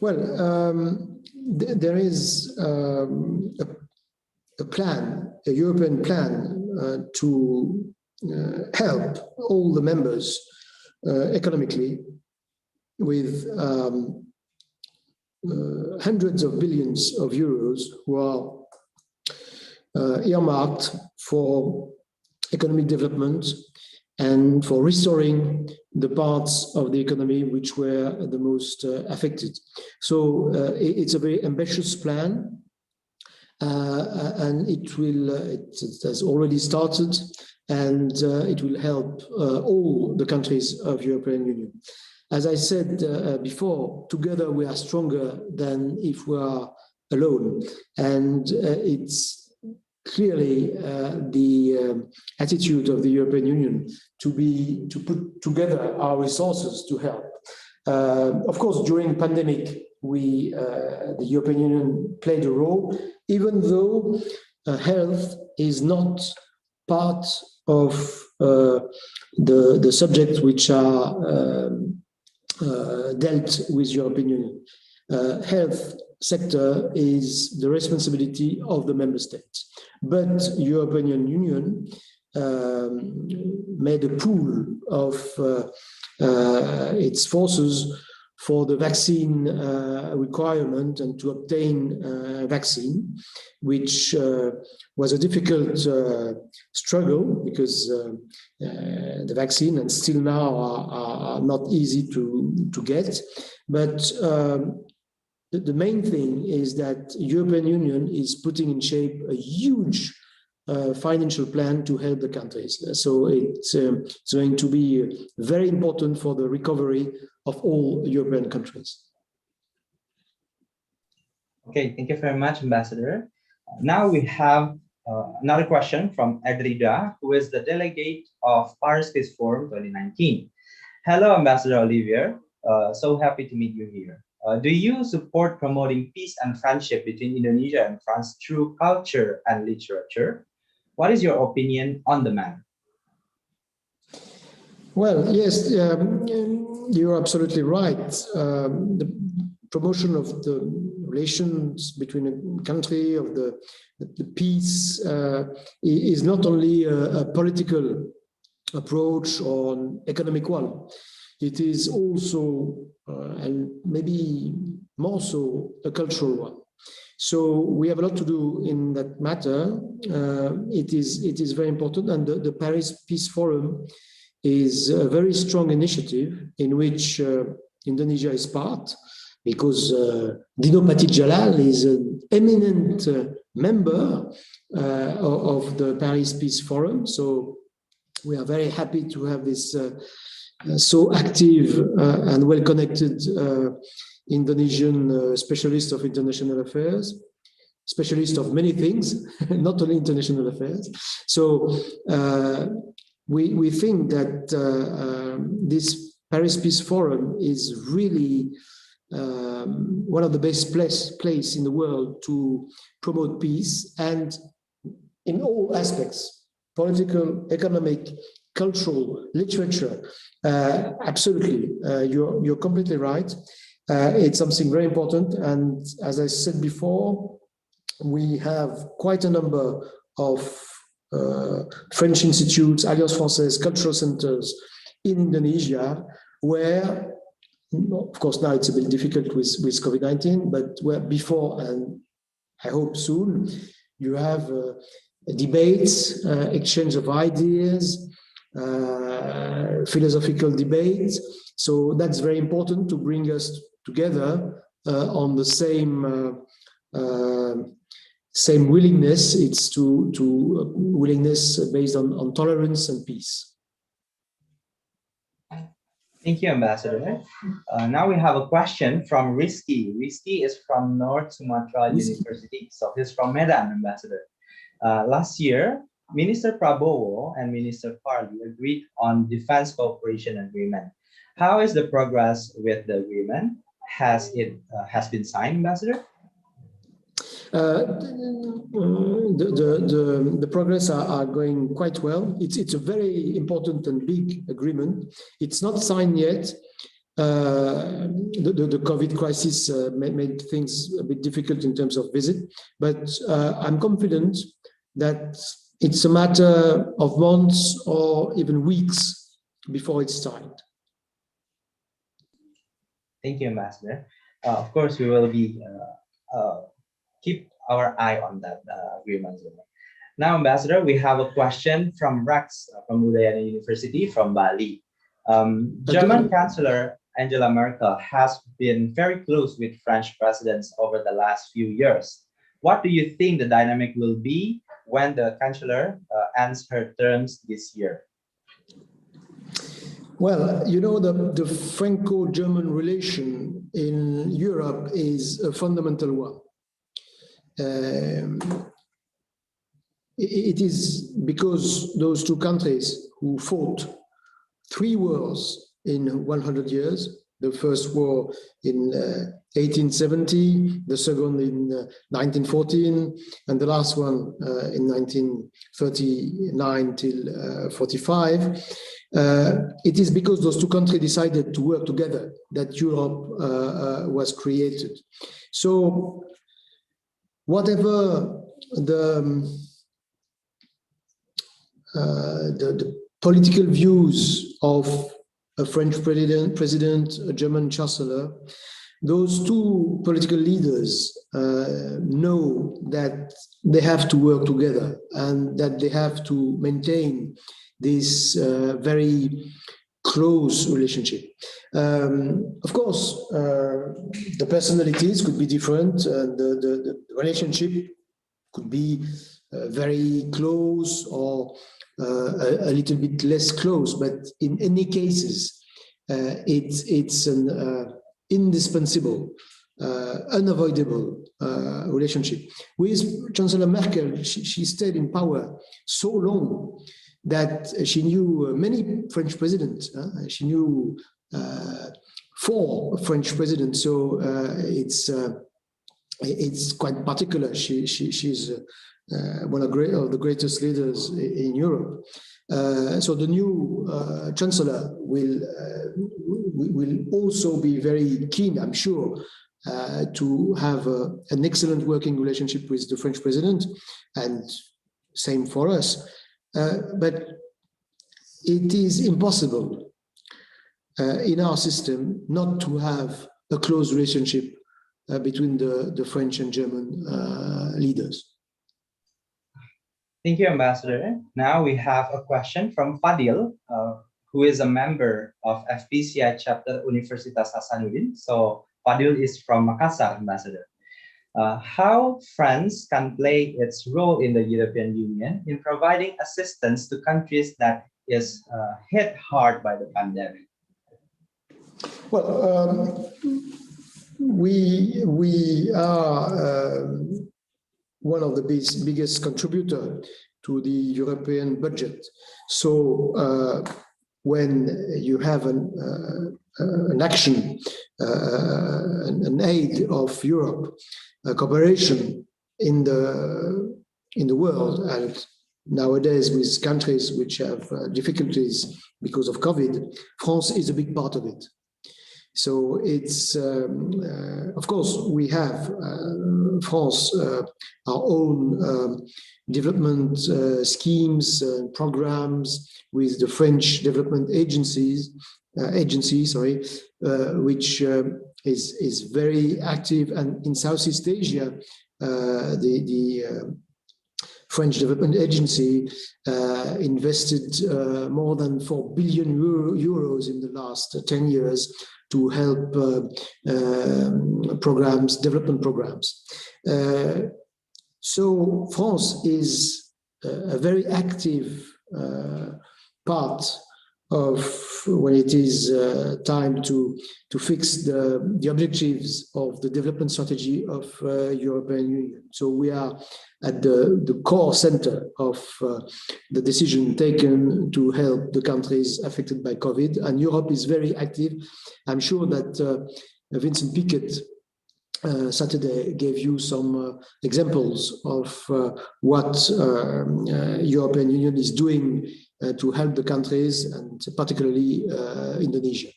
S2: Well, there is a plan, a European plan to help all the members economically with hundreds of billions of euros who are earmarked for economic development and for restoring the parts of the economy which were the most affected. So it's a very ambitious plan, and it has already started, and it will help all the countries of European Union. As I said before, together we are stronger than if we are alone, and it's clearly the attitude of the European Union to put together our resources to help. Of course, during pandemic, the European Union played a role, even though health is not part of the subjects which are dealt with European Union. Health sector is the responsibility of the member states, but European Union made a pool of its forces for the vaccine requirement and to obtain vaccine, which was a difficult struggle, because the vaccine and still now are not easy to get. But the main thing is that European Union is putting in shape a huge financial plan to help the countries. So it's going to be very important for the recovery of all European countries.
S1: Okay, thank you very much, Ambassador. Now we have another question from Edrida, who is the delegate of Paris Peace Forum 2019. Hello, Ambassador Olivier. So happy to meet you here. Do you support promoting peace and friendship between Indonesia and France through culture and literature? What is your opinion on the matter?
S2: Well, yes, you're absolutely right. The promotion of the relations between a country, of the peace, is not only a political approach or an economic one. It is also, and maybe more so, a cultural one. So we have a lot to do in that matter. It is very important, and the Paris Peace Forum is a very strong initiative in which Indonesia is part, because Dino Patidjalal is an eminent member of the Paris Peace Forum. So we are very happy to have this so active and well-connected Indonesian specialist of international affairs, specialist of many things, not only international affairs. So we think that this Paris Peace Forum is really one of the best place in the world to promote peace, and in all aspects, political, economic, cultural, literature. Absolutely, you're completely right. It's something very important, and as I said before, we have quite a number of French institutes, Alliance Française, cultural centers in Indonesia, where, of course, now it's a bit difficult with COVID-19, but where before, and I hope soon, you have debates, exchange of ideas, philosophical debates. So that's very important to bring us together on the same willingness. It's to willingness based on tolerance and peace.
S1: Thank you, Ambassador. Now we have a question from Rizky. Rizky is from North Sumatra University, so he's from Medan, Ambassador. Last year, Minister Prabowo and Minister Farli agreed on defense cooperation agreement. How is the progress with the agreement? Has it been signed, Ambassador?
S2: The progress are going quite well. It's a very important and big agreement. It's not signed yet. The COVID crisis made things a bit difficult in terms of visit, but I'm confident that it's a matter of months or even weeks before it's signed.
S1: Thank you, Ambassador. Of course, we will be keep our eye on that agreement. Now, Ambassador, we have a question from Rex from Udayana University from Bali. German Chancellor Angela Merkel has been very close with French presidents over the last few years. What do you think the dynamic will be when the Chancellor ends her terms this year?
S2: Well, you know, the Franco-German relation in Europe is a fundamental one. It is because those two countries who fought 3 wars in 100 years, the first war in 1870, the second in 1914, and the last one in 1939 till 45. It is because those two countries decided to work together that Europe was created. So whatever the political views of a French president, a German chancellor, those two political leaders know that they have to work together and that they have to maintain this very close relationship. Of course, the personalities could be different, the relationship could be very close or a little bit less close, but in any cases, it's an indispensable, unavoidable relationship. With Chancellor Merkel, she stayed in power so long that she knew many French presidents. She knew 4 French presidents, so it's quite particular. She's one of the greatest leaders in Europe. So the new chancellor will also be very keen, I'm sure, to have an excellent working relationship with the French president, and same for us. But it is impossible in our system not to have a close relationship between the French and German leaders.
S1: Thank you, Ambassador. Now we have a question from Fadil, who is a member of FPCI chapter Universitas Hasanuddin. So Fadil is from Makassar, Ambassador. How France can play its role in the European Union in providing assistance to countries that is hit hard by the pandemic?
S2: Well, we are one of the biggest contributor to the European budget. So when you have an action, an aid of Europe, a cooperation in the world, and nowadays with countries which have difficulties because of COVID, France is a big part of it. So it's, of course, we have France, our own development schemes, programs with the French development agency, which is very active. And in Southeast Asia, the French Development Agency invested more than 4 billion euros in the last 10 years to help development programs. So France is a very active part of when it is time to fix the objectives of the development strategy of European Union. So we are at the core center of the decision taken to help the countries affected by COVID, and Europe is very active. I'm sure that Vincent Piquet Saturday gave you some examples of what European Union is doing to help the countries, and particularly Indonesia.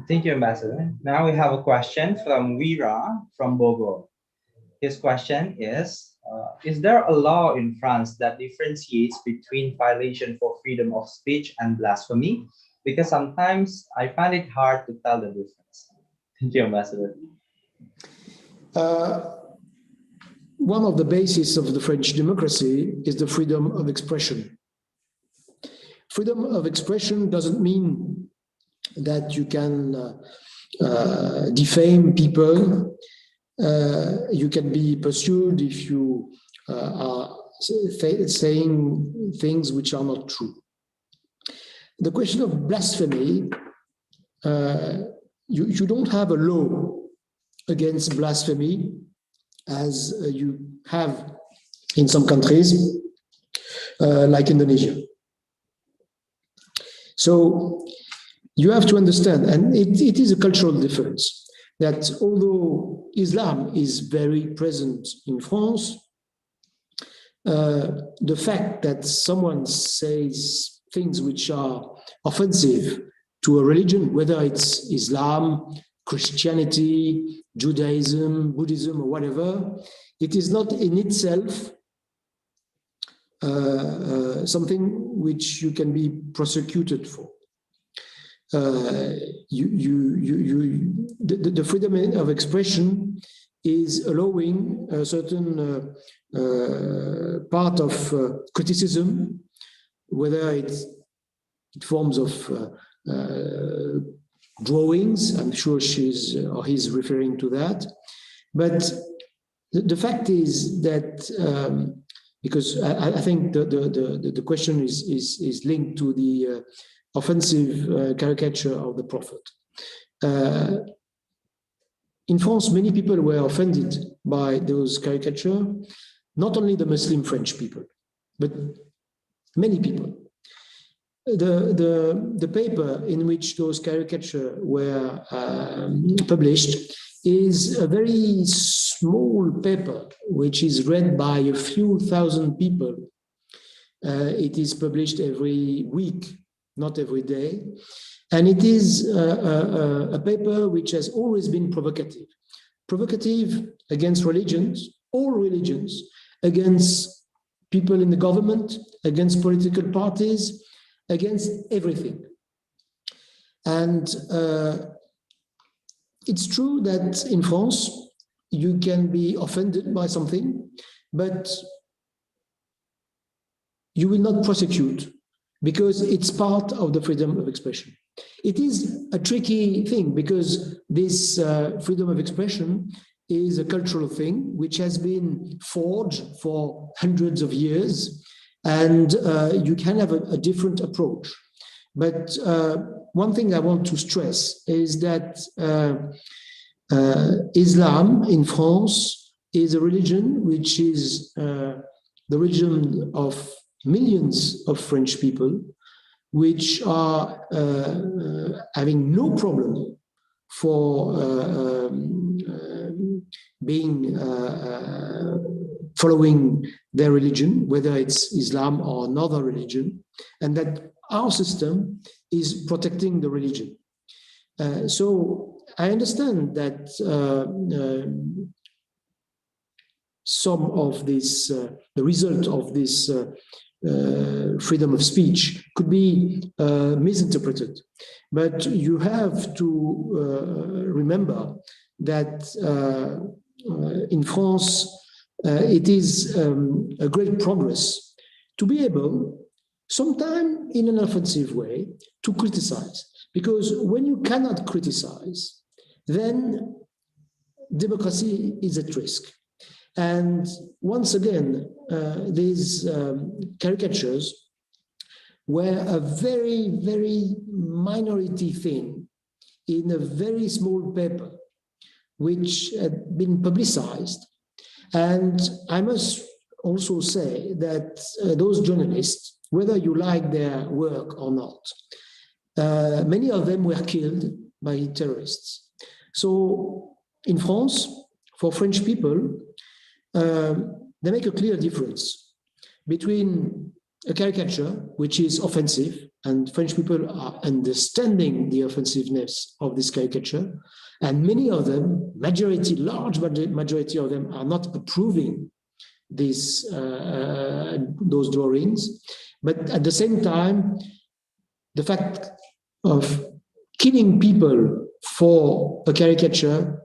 S1: Thank you, Ambassador. Now we have a question from Wira from Bogor. His question is there a law in France that differentiates between violation for freedom of speech and blasphemy? Because sometimes I find it hard to tell the difference. Thank you, Ambassador.
S2: One of the bases of the French democracy is the freedom of expression. Freedom of expression doesn't mean that you can defame people. You can be pursued if you are saying things which are not true. The question of blasphemy, you don't have a law against blasphemy as you have in some countries, like Indonesia. So you have to understand, and it is a cultural difference, that although Islam is very present in France, the fact that someone says things which are offensive to a religion, whether it's Islam, Christianity, Judaism, Buddhism, or whatever, it is not in itself something which you can be prosecuted for. The freedom of expression is allowing a certain part of criticism, whether it's in forms of drawings. I'm sure she's or he's referring to that. But the fact is that because I think the question is linked to the offensive caricature of the Prophet. In France, many people were offended by those caricatures, not only the Muslim French people, but many people. The paper in which those caricatures were published is a very small paper, which is read by a few thousand people. It is published every week, not every day. And it is a paper which has always been provocative. Provocative against religions, all religions, against people in the government, against political parties, against everything. And it's true that in France, you can be offended by something, but you will not prosecute because it's part of the freedom of expression. It is a tricky thing because this freedom of expression is a cultural thing which has been forged for hundreds of years, and you can have a different approach. But one thing I want to stress is that Islam in France is a religion which is the religion of millions of French people, which are having no problem for being following their religion, whether it's Islam or another religion, and that our system is protecting the religion. So I understand that some of this, the result of this freedom of speech could be misinterpreted. But you have to remember that in France, it is a great progress to be able, sometime in an offensive way, to criticize. Because when you cannot criticize, then democracy is at risk. And once again, these caricatures were a very, very minority thing in a very small paper, which had been publicized. And I must also say that those journalists, whether you like their work or not, many of them were killed by terrorists. So in France, for French people, they make a clear difference between a caricature, which is offensive, and French people are understanding the offensive-ness of this caricature, and many of them, large majority of them, are not approving those drawings. But at the same time, the fact of killing people for a caricature,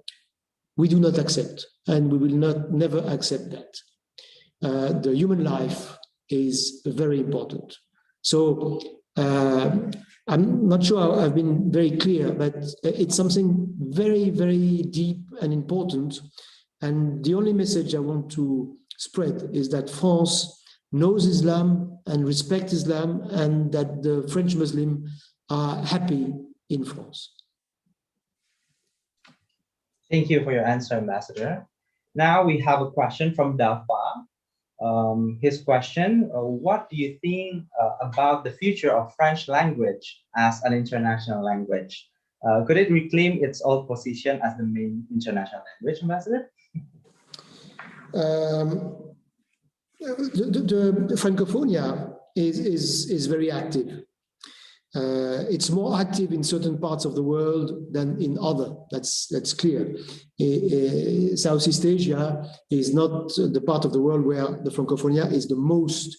S2: we do not accept, and we will never accept that. The human life is very important. So I'm not sure I've been very clear, but it's something very, very deep and important. And the only message I want to spread is that France knows Islam and respects Islam, and that the French Muslims are happy in France.
S1: Thank you for your answer, Ambassador. Now we have a question from Dafa. His question, what do you think about the future of French language as an international language? Could it reclaim its old position as the main international language, Ambassador?
S2: The Francophonia is very active. It's more active in certain parts of the world than in other. That's clear. Southeast Asia is not the part of the world where the Francophonia is the most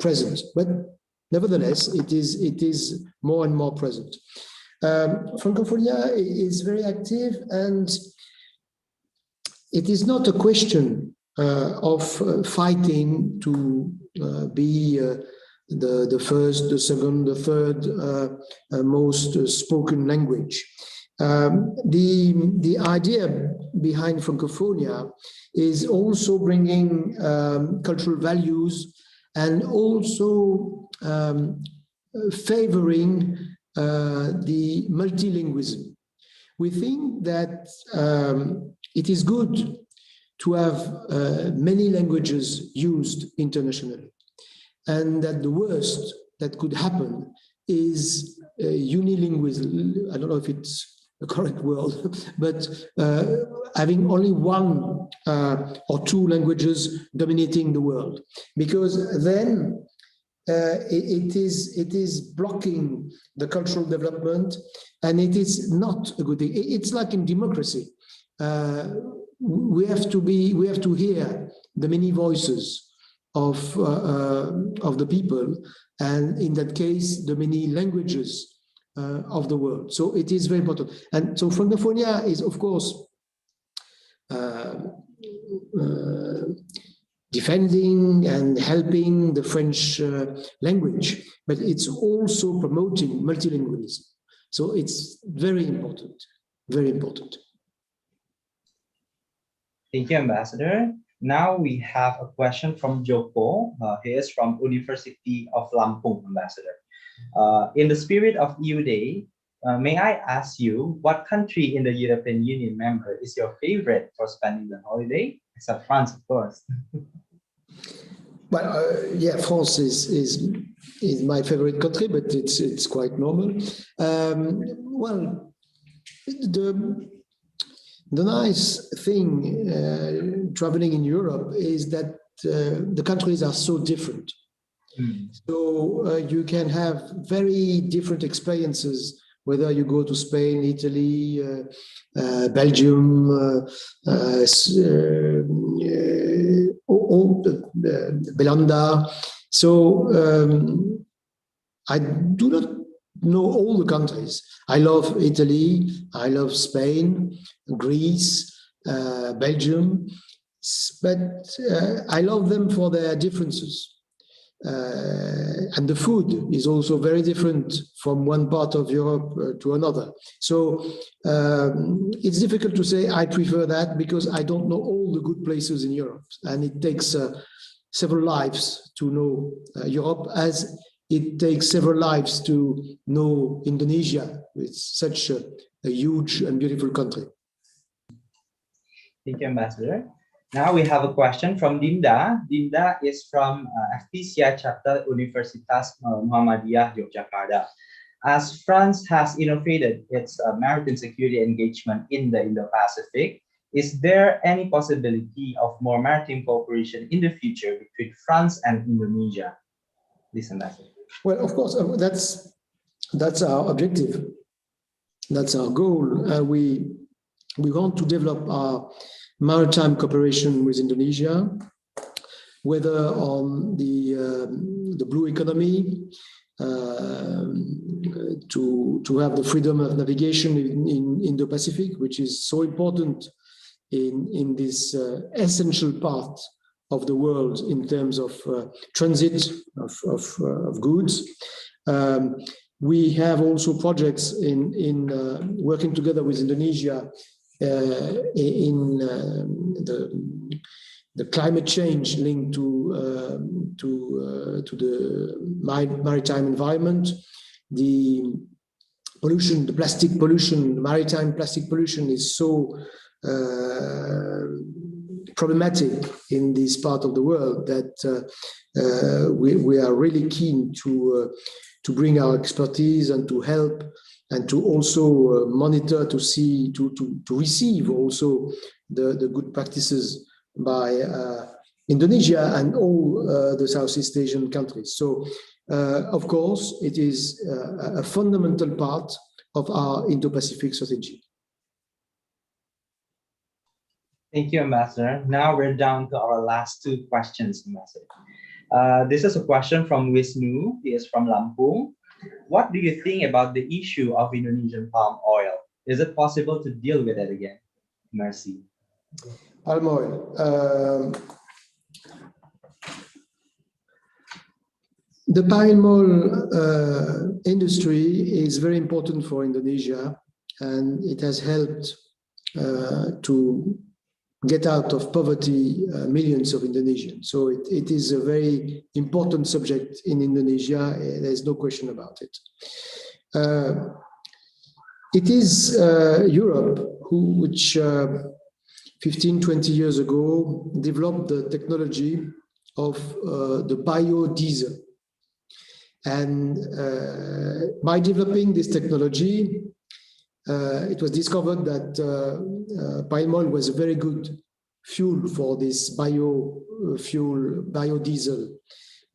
S2: present, but nevertheless, it is more and more present. Francophonia is very active, and it is not a question of fighting to be the first, the second, the third most spoken language. The idea behind Francophonia is also bringing cultural values and also favoring the multilingualism. We think that it is good to have many languages used internationally, and that the worst that could happen is unilingualism. I don't know if it's the correct word, but having only one or two languages dominating the world, because then it is blocking the cultural development, and it is not a good thing. It's like in democracy. We have to hear the many voices of the people, and in that case, the many languages of the world. So it is very important. And so Francophonia is, of course, defending and helping the French language, but it's also promoting multilingualism. So it's very important, very important.
S1: Thank you, Ambassador. Now we have a question from Joko. He is from University of Lampung, Ambassador. In the spirit of EU Day, may I ask you, what country in the European Union member is your favorite for spending the holiday? Except France, of course.
S2: Well, yeah, France is my favorite country, but it's quite normal. Well, the nice thing traveling in Europe is that the countries are so different. So you can have very different experiences, whether you go to Spain, Italy, Belgium, Belanda. So I do not know all the countries. I love Italy, I love Spain, Greece, Belgium, but I love them for their differences. And the food is also very different from one part of Europe to another. So it's difficult to say I prefer that, because I don't know all the good places in Europe. And it takes several lives to know Europe, as it takes several lives to know Indonesia. It's such a huge and beautiful country.
S1: Thank you, Ambassador. Now we have a question from Dinda. Dinda is from FPCI chapter Universitas Muhammadiyah Yogyakarta. As France has innovated its maritime security engagement in the Indo-Pacific, is there any possibility of more maritime cooperation in the future between France and Indonesia? Please, Ambassador.
S2: Well, of course, that's our objective. That's our goal. We want to develop our maritime cooperation with Indonesia, whether on the blue economy, to have the freedom of navigation in the Pacific, which is so important in this essential part of the world in terms of transit of goods. We have also projects in working together with Indonesia in the climate change linked to the maritime environment, the pollution, the plastic pollution, the maritime plastic pollution is so problematic in this part of the world that we are really keen to bring our expertise and to help, and to also monitor, to see, to receive also the good practices by Indonesia and all the Southeast Asian countries. So, of course, it is a fundamental part of our Indo-Pacific strategy.
S1: Thank you, Ambassador. Now we're down to our last two questions, Ambassador. This is a question from Wisnu. He is from Lampung. What do you think about the issue of Indonesian palm oil? Is it possible to deal with it again? Mercy.
S2: Palm oil. The palm oil industry is very important for Indonesia, and it has helped to get out of poverty millions of Indonesians. So it is a very important subject in Indonesia. There's no question about it. It is Europe which 15, 20 years ago developed the technology of the biodiesel. And by developing this technology, it was discovered that palm oil was a very good fuel for this biodiesel,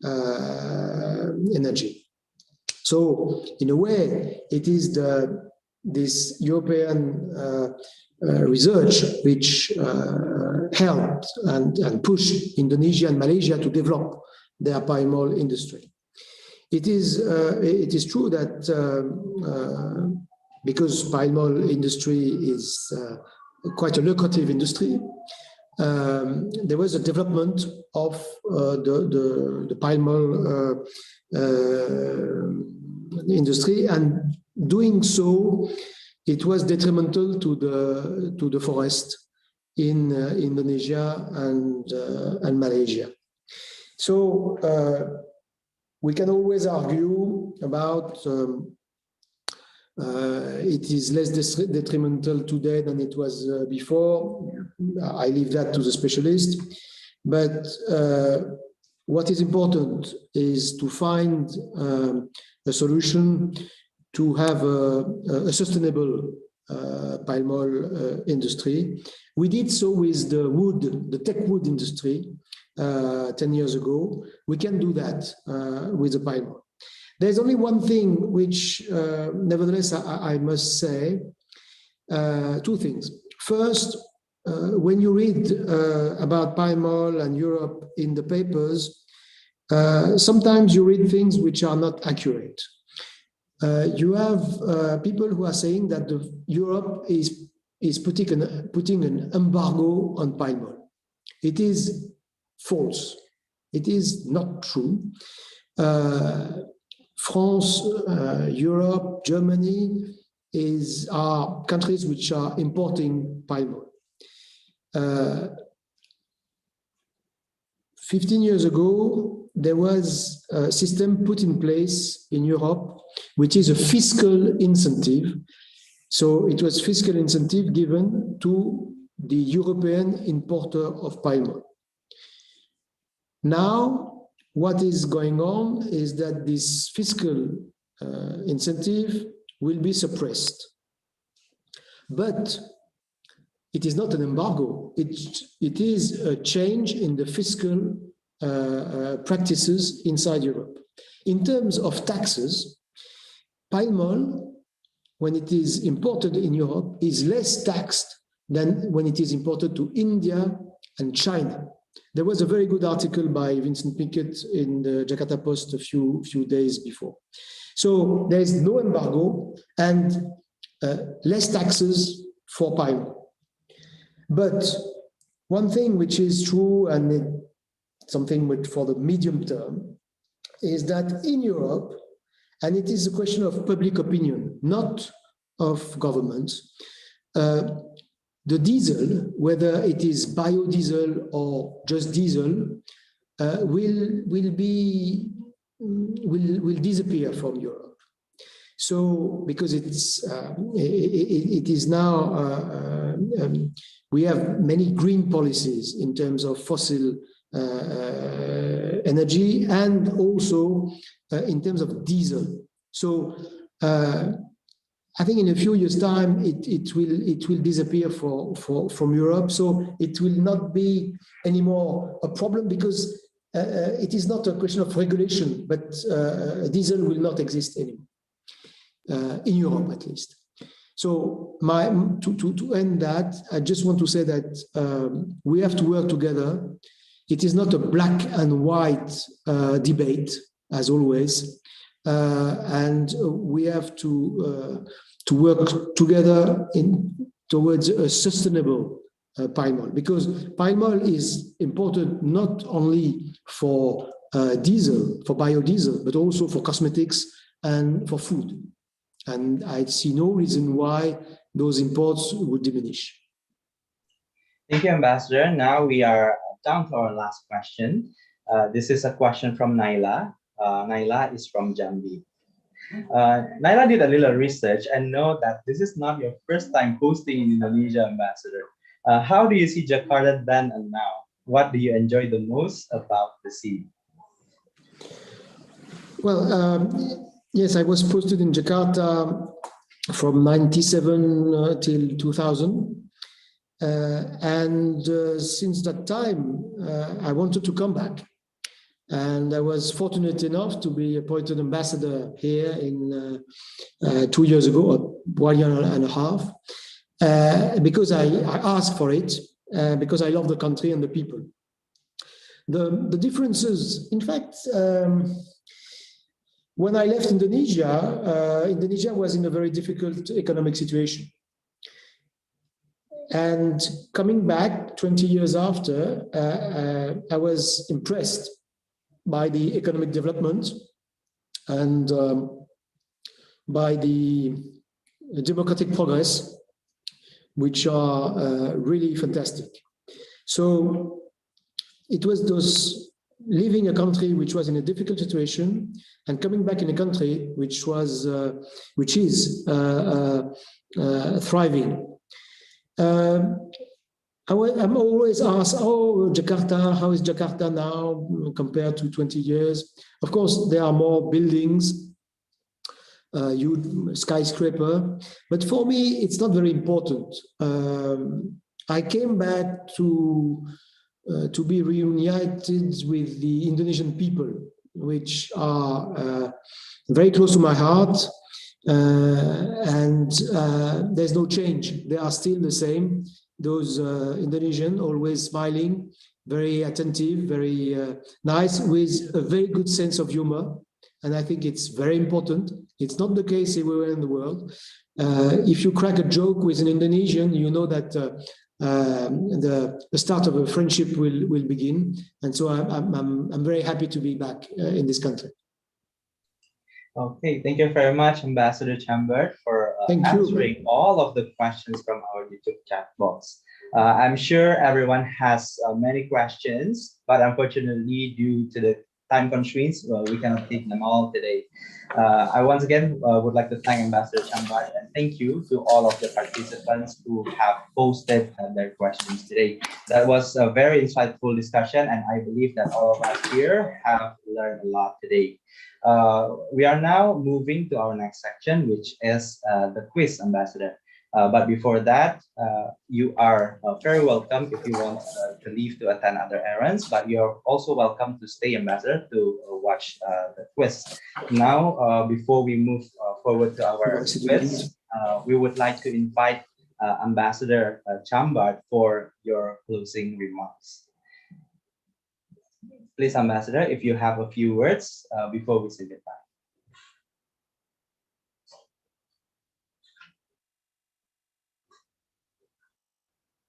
S2: energy. So in a way, it is this European research which helped and pushed Indonesia and Malaysia to develop their palm oil industry. It is true that because palm oil industry is quite a lucrative industry, there was a development of the palm oil industry, and doing so, it was detrimental to the forest in Indonesia and Malaysia. So we can always argue about it is less detrimental today than it was before. I leave that to the specialist. But what is important is to find a solution to have a sustainable palm oil industry. We did so with the tech wood industry 10 years ago. We can do that with the palm oil. There's only one thing which, nevertheless, I must say, two things. First, when you read about palm oil and Europe in the papers, sometimes you read things which are not accurate. You have people who are saying that Europe is putting an embargo on palm oil. It is false. It is not true. France, Europe, Germany are countries which are importing palm oil. 15 years ago, there was a system put in place in Europe, which is a fiscal incentive. So it was fiscal incentive given to the European importer of palm oil. Now, what is going on is that this fiscal incentive will be suppressed. But it is not an embargo. It is a change in the fiscal practices inside Europe. In terms of taxes, palm oil, when it is imported in Europe, is less taxed than when it is imported to India and China. There was a very good article by Vincent Pickett in the Jakarta Post a few days before. So there is no embargo and less taxes for palm oil. But one thing which is true, and something for the medium term, is that in Europe, and it is a question of public opinion, not of governments, the diesel, whether it is biodiesel or just diesel, will disappear from Europe. So because it is now we have many green policies in terms of fossil energy and also in terms of diesel. So I think in a few years' time, it will disappear from Europe. So it will not be anymore a problem because it is not a question of regulation, but diesel will not exist anymore in Europe, at least. So to end that, I just want to say that we have to work together. It is not a black and white debate, as always. And we have to work together towards a sustainable palm oil, because palm oil is important not only for diesel, for biodiesel, but also for cosmetics and for food. And I see no reason why those imports would diminish.
S1: Thank you, Ambassador. Now we are down to our last question. This is a question from Naila. Naila is from Jambi. Naila did a little research and know that this is not your first time hosting in Indonesia, Ambassador. How do you see Jakarta then and now? What do you enjoy the most about the city?
S2: Well, yes, I was posted in Jakarta from 97 till 2000. And since that time, I wanted to come back. And I was fortunate enough to be appointed ambassador here in 2 years ago, or 1 year and a half, because I asked for it, because I love the country and the people. The differences, in fact, when I left Indonesia, Indonesia was in a very difficult economic situation. And coming back 20 years after, I was impressed by the economic development and by the democratic progress, which are really fantastic. So it was those leaving a country which was in a difficult situation and coming back in a country which is thriving. I'm always asked, oh, Jakarta, how is Jakarta now compared to 20 years? Of course, there are more buildings, huge skyscraper, but for me, it's not very important. I came back to be reunited with the Indonesian people, which are very close to my heart, and there's no change. They are still the same. Those Indonesian, always smiling, very attentive, very nice, with a very good sense of humor. And I think it's very important. It's not the case everywhere in the world. If you crack a joke with an Indonesian, you know that the start of a friendship will begin. And so I'm very happy to be back in this country.
S1: Okay, thank you very much, Ambassador Chambard, for answering all of the questions from our YouTube chat box. I'm sure everyone has many questions, but unfortunately, due to the time constraints, we cannot take them all today. I once again would like to thank Ambassador Chambard and thank you to all of the participants who have posted their questions today. That was a very insightful discussion, and I believe that all of us here have learned a lot today. We are now moving to our next section, which is the quiz, Ambassador. But before that, you are very welcome if you want to leave to attend other errands, but you're also welcome to stay, Ambassador, to watch the quiz. Now, before we move forward to our quiz, we would like to invite Ambassador Chambard for your closing remarks. Please, Ambassador, if you have a few words before we say goodbye.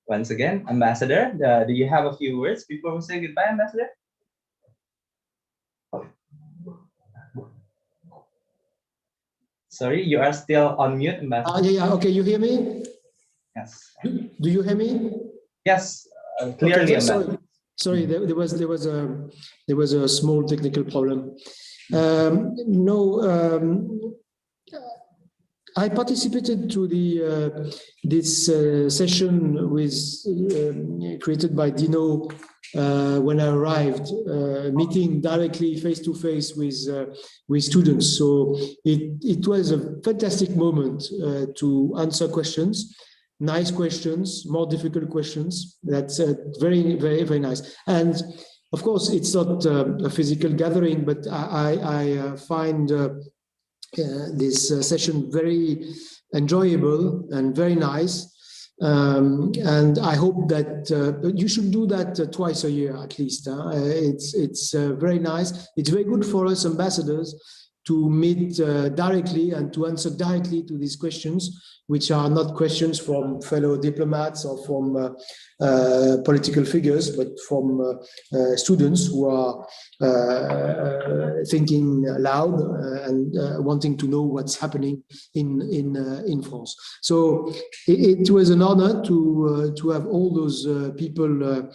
S1: Once again, Ambassador, do you have a few words before we say goodbye, Ambassador? Sorry, you are still on mute, Ambassador.
S2: Yeah, okay, you hear me?
S1: Yes.
S2: Do you hear me?
S1: Yes, clearly,
S2: okay, sorry, there was a small technical problem. I participated to this session created by Dino when I arrived, meeting directly face to face with students. So it was a fantastic moment to answer questions. Nice questions, more difficult questions. That's very, very, very nice. And of course, it's not a physical gathering, but I find this session very enjoyable and very nice. And I hope that you should do that twice a year at least. It's very nice. It's very good for us ambassadors to meet directly and to answer directly to these questions, which are not questions from fellow diplomats or from political figures, but from students who are thinking aloud and wanting to know what's happening in France. So it was an honor to have all those people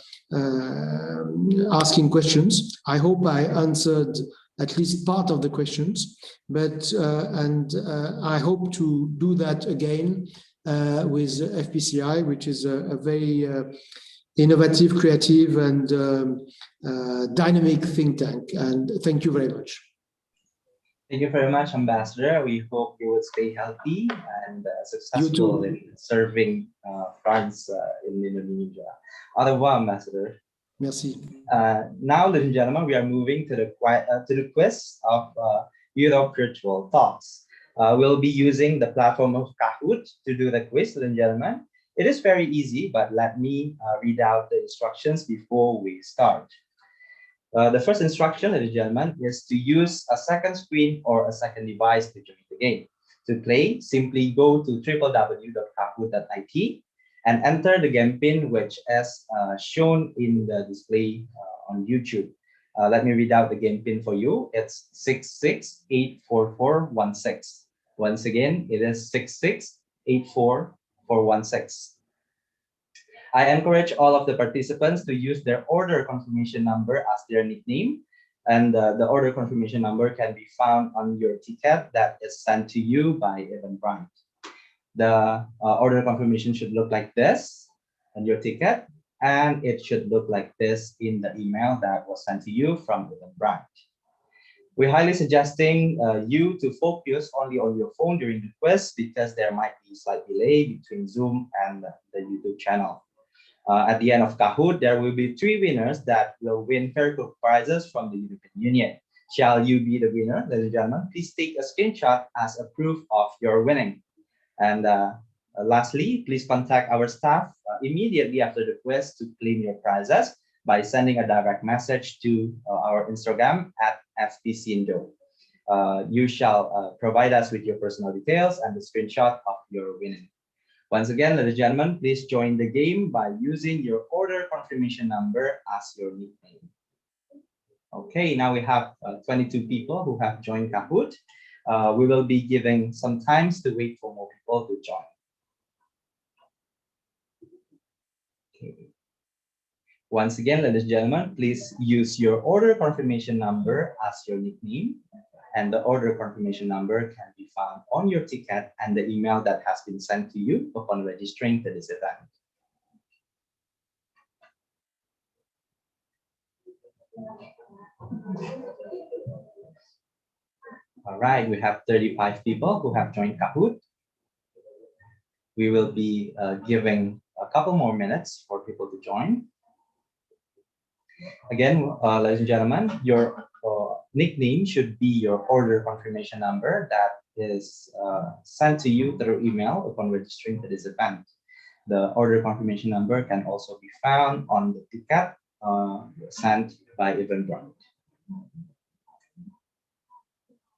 S2: asking questions. I hope I answered at least part of the questions, but I hope to do that again with FPCI, which is a very innovative, creative, and dynamic think tank. And thank you very much.
S1: Thank you very much, Ambassador. We hope you would stay healthy and successful in serving France in Indonesia. Au revoir, Ambassador.
S2: Merci.
S1: Now, ladies and gentlemen, we are moving to the quiz of Europe Virtual Talks. We'll be using the platform of Kahoot to do the quiz, ladies and gentlemen. It is very easy, but let me read out the instructions before we start. The first instruction, ladies and gentlemen, is to use a second screen or a second device to join the game. To play, simply go to www.kahoot.it and enter the game pin, which is shown in the display on YouTube. Let me read out the game pin for you. It's 6684416. Once again, it is 6684416. I encourage all of the participants to use their order confirmation number as their nickname. And the order confirmation number can be found on your ticket that is sent to you by Eventbrite. The order confirmation should look like this on your ticket, and it should look like this in the email that was sent to you from Eventbrite. We're highly suggesting you to focus only on your phone during the quiz because there might be a slight delay between Zoom and the YouTube channel. At the end of Kahoot, there will be 3 winners that will win fair prizes from the European Union. Shall you be the winner, ladies and gentlemen? Please take a screenshot as a proof of your winning. And lastly, please contact our staff immediately after the quiz to claim your prizes by sending a direct message to our Instagram at FPCI. You shall provide us with your personal details and the screenshot of your winning. Once again, ladies and gentlemen, please join the game by using your order confirmation number as your nickname. Okay, now we have 22 people who have joined Kahoot. We will be giving some times to wait for more people to join. Okay. Once again, ladies and gentlemen, please use your order confirmation number as your nickname. And the order confirmation number can be found on your ticket and the email that has been sent to you upon registering to this event. All right, we have 35 people who have joined Kahoot. We will be giving a couple more minutes for people to join. Again, ladies and gentlemen, your nickname should be your order confirmation number that is sent to you through email upon registering to this event. The order confirmation number can also be found on the ticket sent by Eventbrite.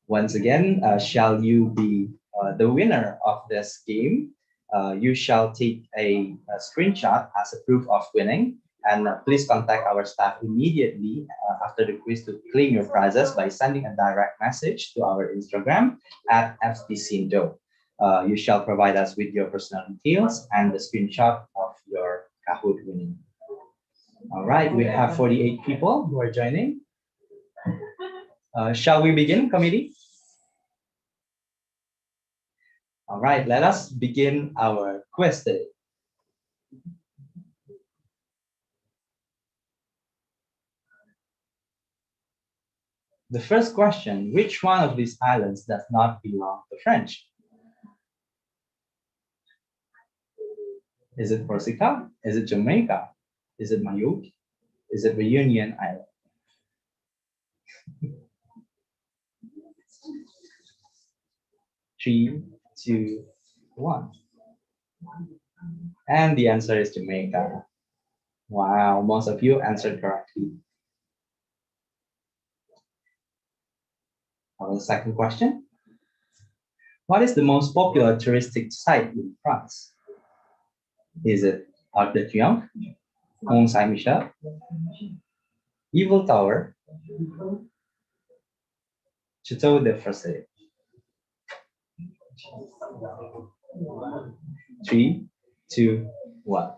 S1: Once again, shall you be the winner of this game, you shall take a screenshot as a proof of winning. And please contact our staff immediately after the quiz to claim your prizes by sending a direct message to our Instagram at FPCI. You shall provide us with your personal details and the screenshot of your Kahoot winning. All right, we have 48 people who are joining. Shall we begin, committee? All right, let us begin our quiz today. The first question, which one of these islands does not belong to French? Is it Corsica? Is it Jamaica? Is it Mayotte? Is it Reunion Island? Three, two, one. And the answer is Jamaica. Wow, most of you answered correctly. Our second question. What is the most popular touristic site in France? Is it Arc de Triomphe, Mont Saint-Michel, Eiffel Tower, Chateau de Versailles? 3, 2, 1.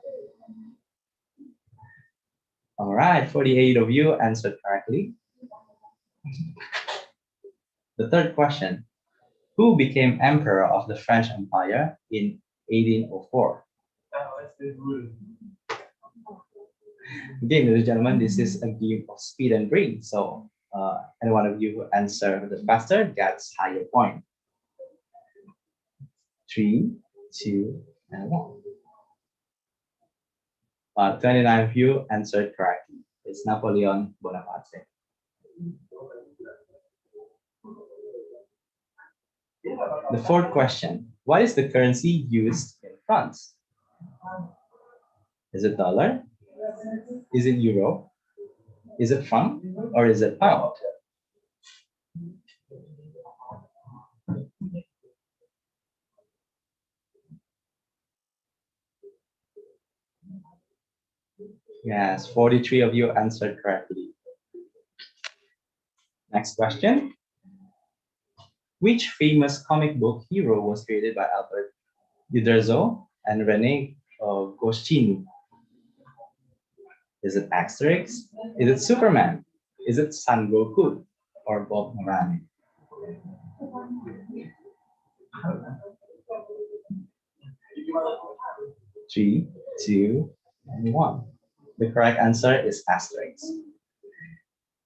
S1: All right, 48 of you answered correctly. The third question, who became emperor of the French Empire in 1804? Again, ladies and gentlemen, this is a game of speed and brain. So any one of you who answer the faster gets higher point. 3, 2, and 1. 29 of you answered correctly. It's Napoleon Bonaparte. The fourth question, what is the currency used in France? Is it dollar? Is it euro? Is it franc? Or is it pound? Yes, 43 of you answered correctly. Next question. Which famous comic book hero was created by Albert Uderzo and René Goscinny? Is it Asterix? Is it Superman? Is it Son Goku or Bob Morani? Three, two, and one. The correct answer is Asterix.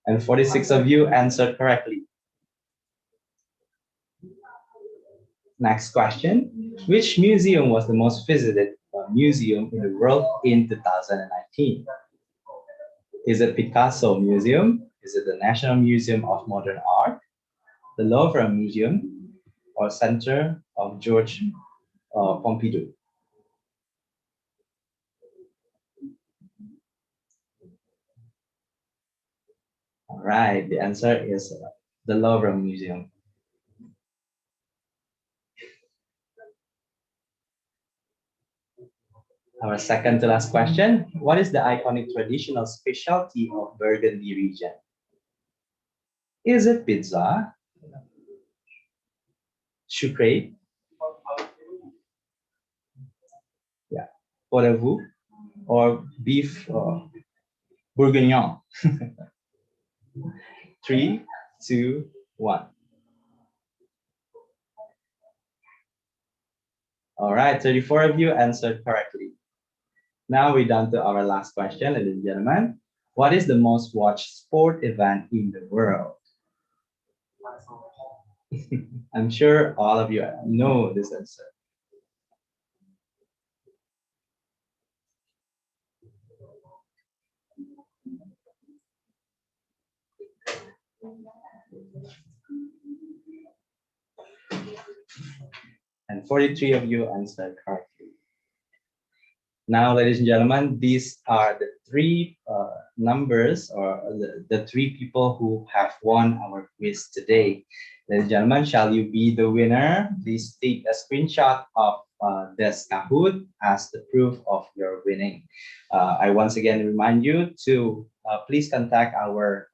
S1: And 46 of you answered correctly. Next question. Which museum was the most visited museum in the world in 2019? Is it Picasso Museum? Is it the National Museum of Modern Art, the Louvre Museum, or Center of George Pompidou? All right, the answer is the Louvre Museum. Our second to last question. What is the iconic traditional specialty of Burgundy region? Is it pizza, sucré, yeah, poilu, or beef bourguignon? 3, 2, 1. All right, 34 of you answered correctly. Now we're down to our last question, ladies and gentlemen. What is the most watched sport event in the world? I'm sure all of you know this answer. And 43 of you answered correctly. Now, ladies and gentlemen, these are the three numbers or the three people who have won our quiz today. Ladies and gentlemen, shall you be the winner? Please take a screenshot of this Kahoot as the proof of your winning. I once again remind you to please contact our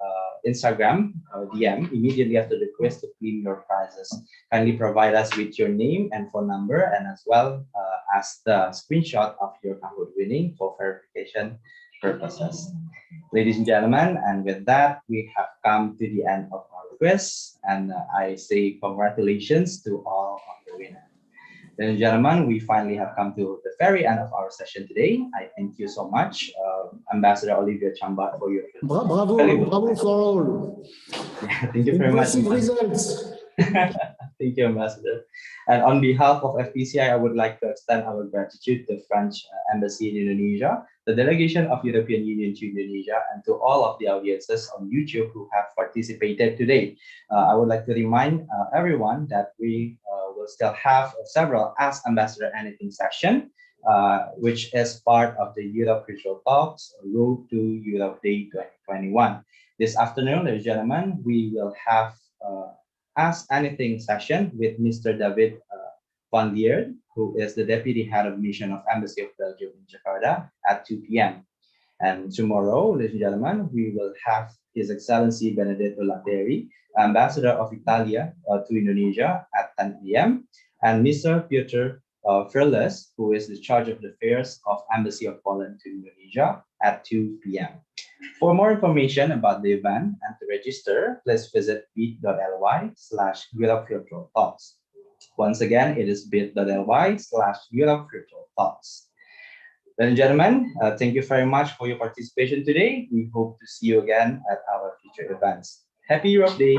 S1: Instagram DM immediately after the quiz to claim your prizes. Kindly provide us with your name and phone number, and as well as the screenshot of your Kahoot winning for verification purposes. Ladies and gentlemen, and with that, we have come to the end of our quiz, and I say congratulations to all of the winners. Ladies and gentlemen, we finally have come to the very end of our session today. I thank you so much, Ambassador Olivier Chambard, for your
S2: bravo for all.
S1: Yeah, thank you very much.
S2: Results.
S1: Thank you, Ambassador. And on behalf of FPCI, I would like to extend our gratitude to the French Embassy in Indonesia, the delegation of European Union to Indonesia, and to all of the audiences on YouTube who have participated today. I would like to remind everyone that we will still have several Ask Ambassador Anything session, which is part of the Europe Virtual Talks Road to Europe Day 2021. This afternoon, ladies and gentlemen, we will have Ask Anything session with Mr. David van Lier, who is the Deputy Head of Mission of Embassy of Belgium in Jakarta at 2 p.m. And tomorrow, ladies and gentlemen, we will have His Excellency Benedetto Latteri, Ambassador of Italia to Indonesia at 10 p.m. and Mr. Piotr Frles, who is the Charge of the Affairs of Embassy of Poland to Indonesia at 2 p.m. For more information about the event and to register, please visit bit.ly/EuropeVirtualTalks. Once again, it is bit.ly/EuropeVirtualTalks. Ladies and gentlemen, thank you very much for your participation today. We hope to see you again at our future events. Happy Europe Day!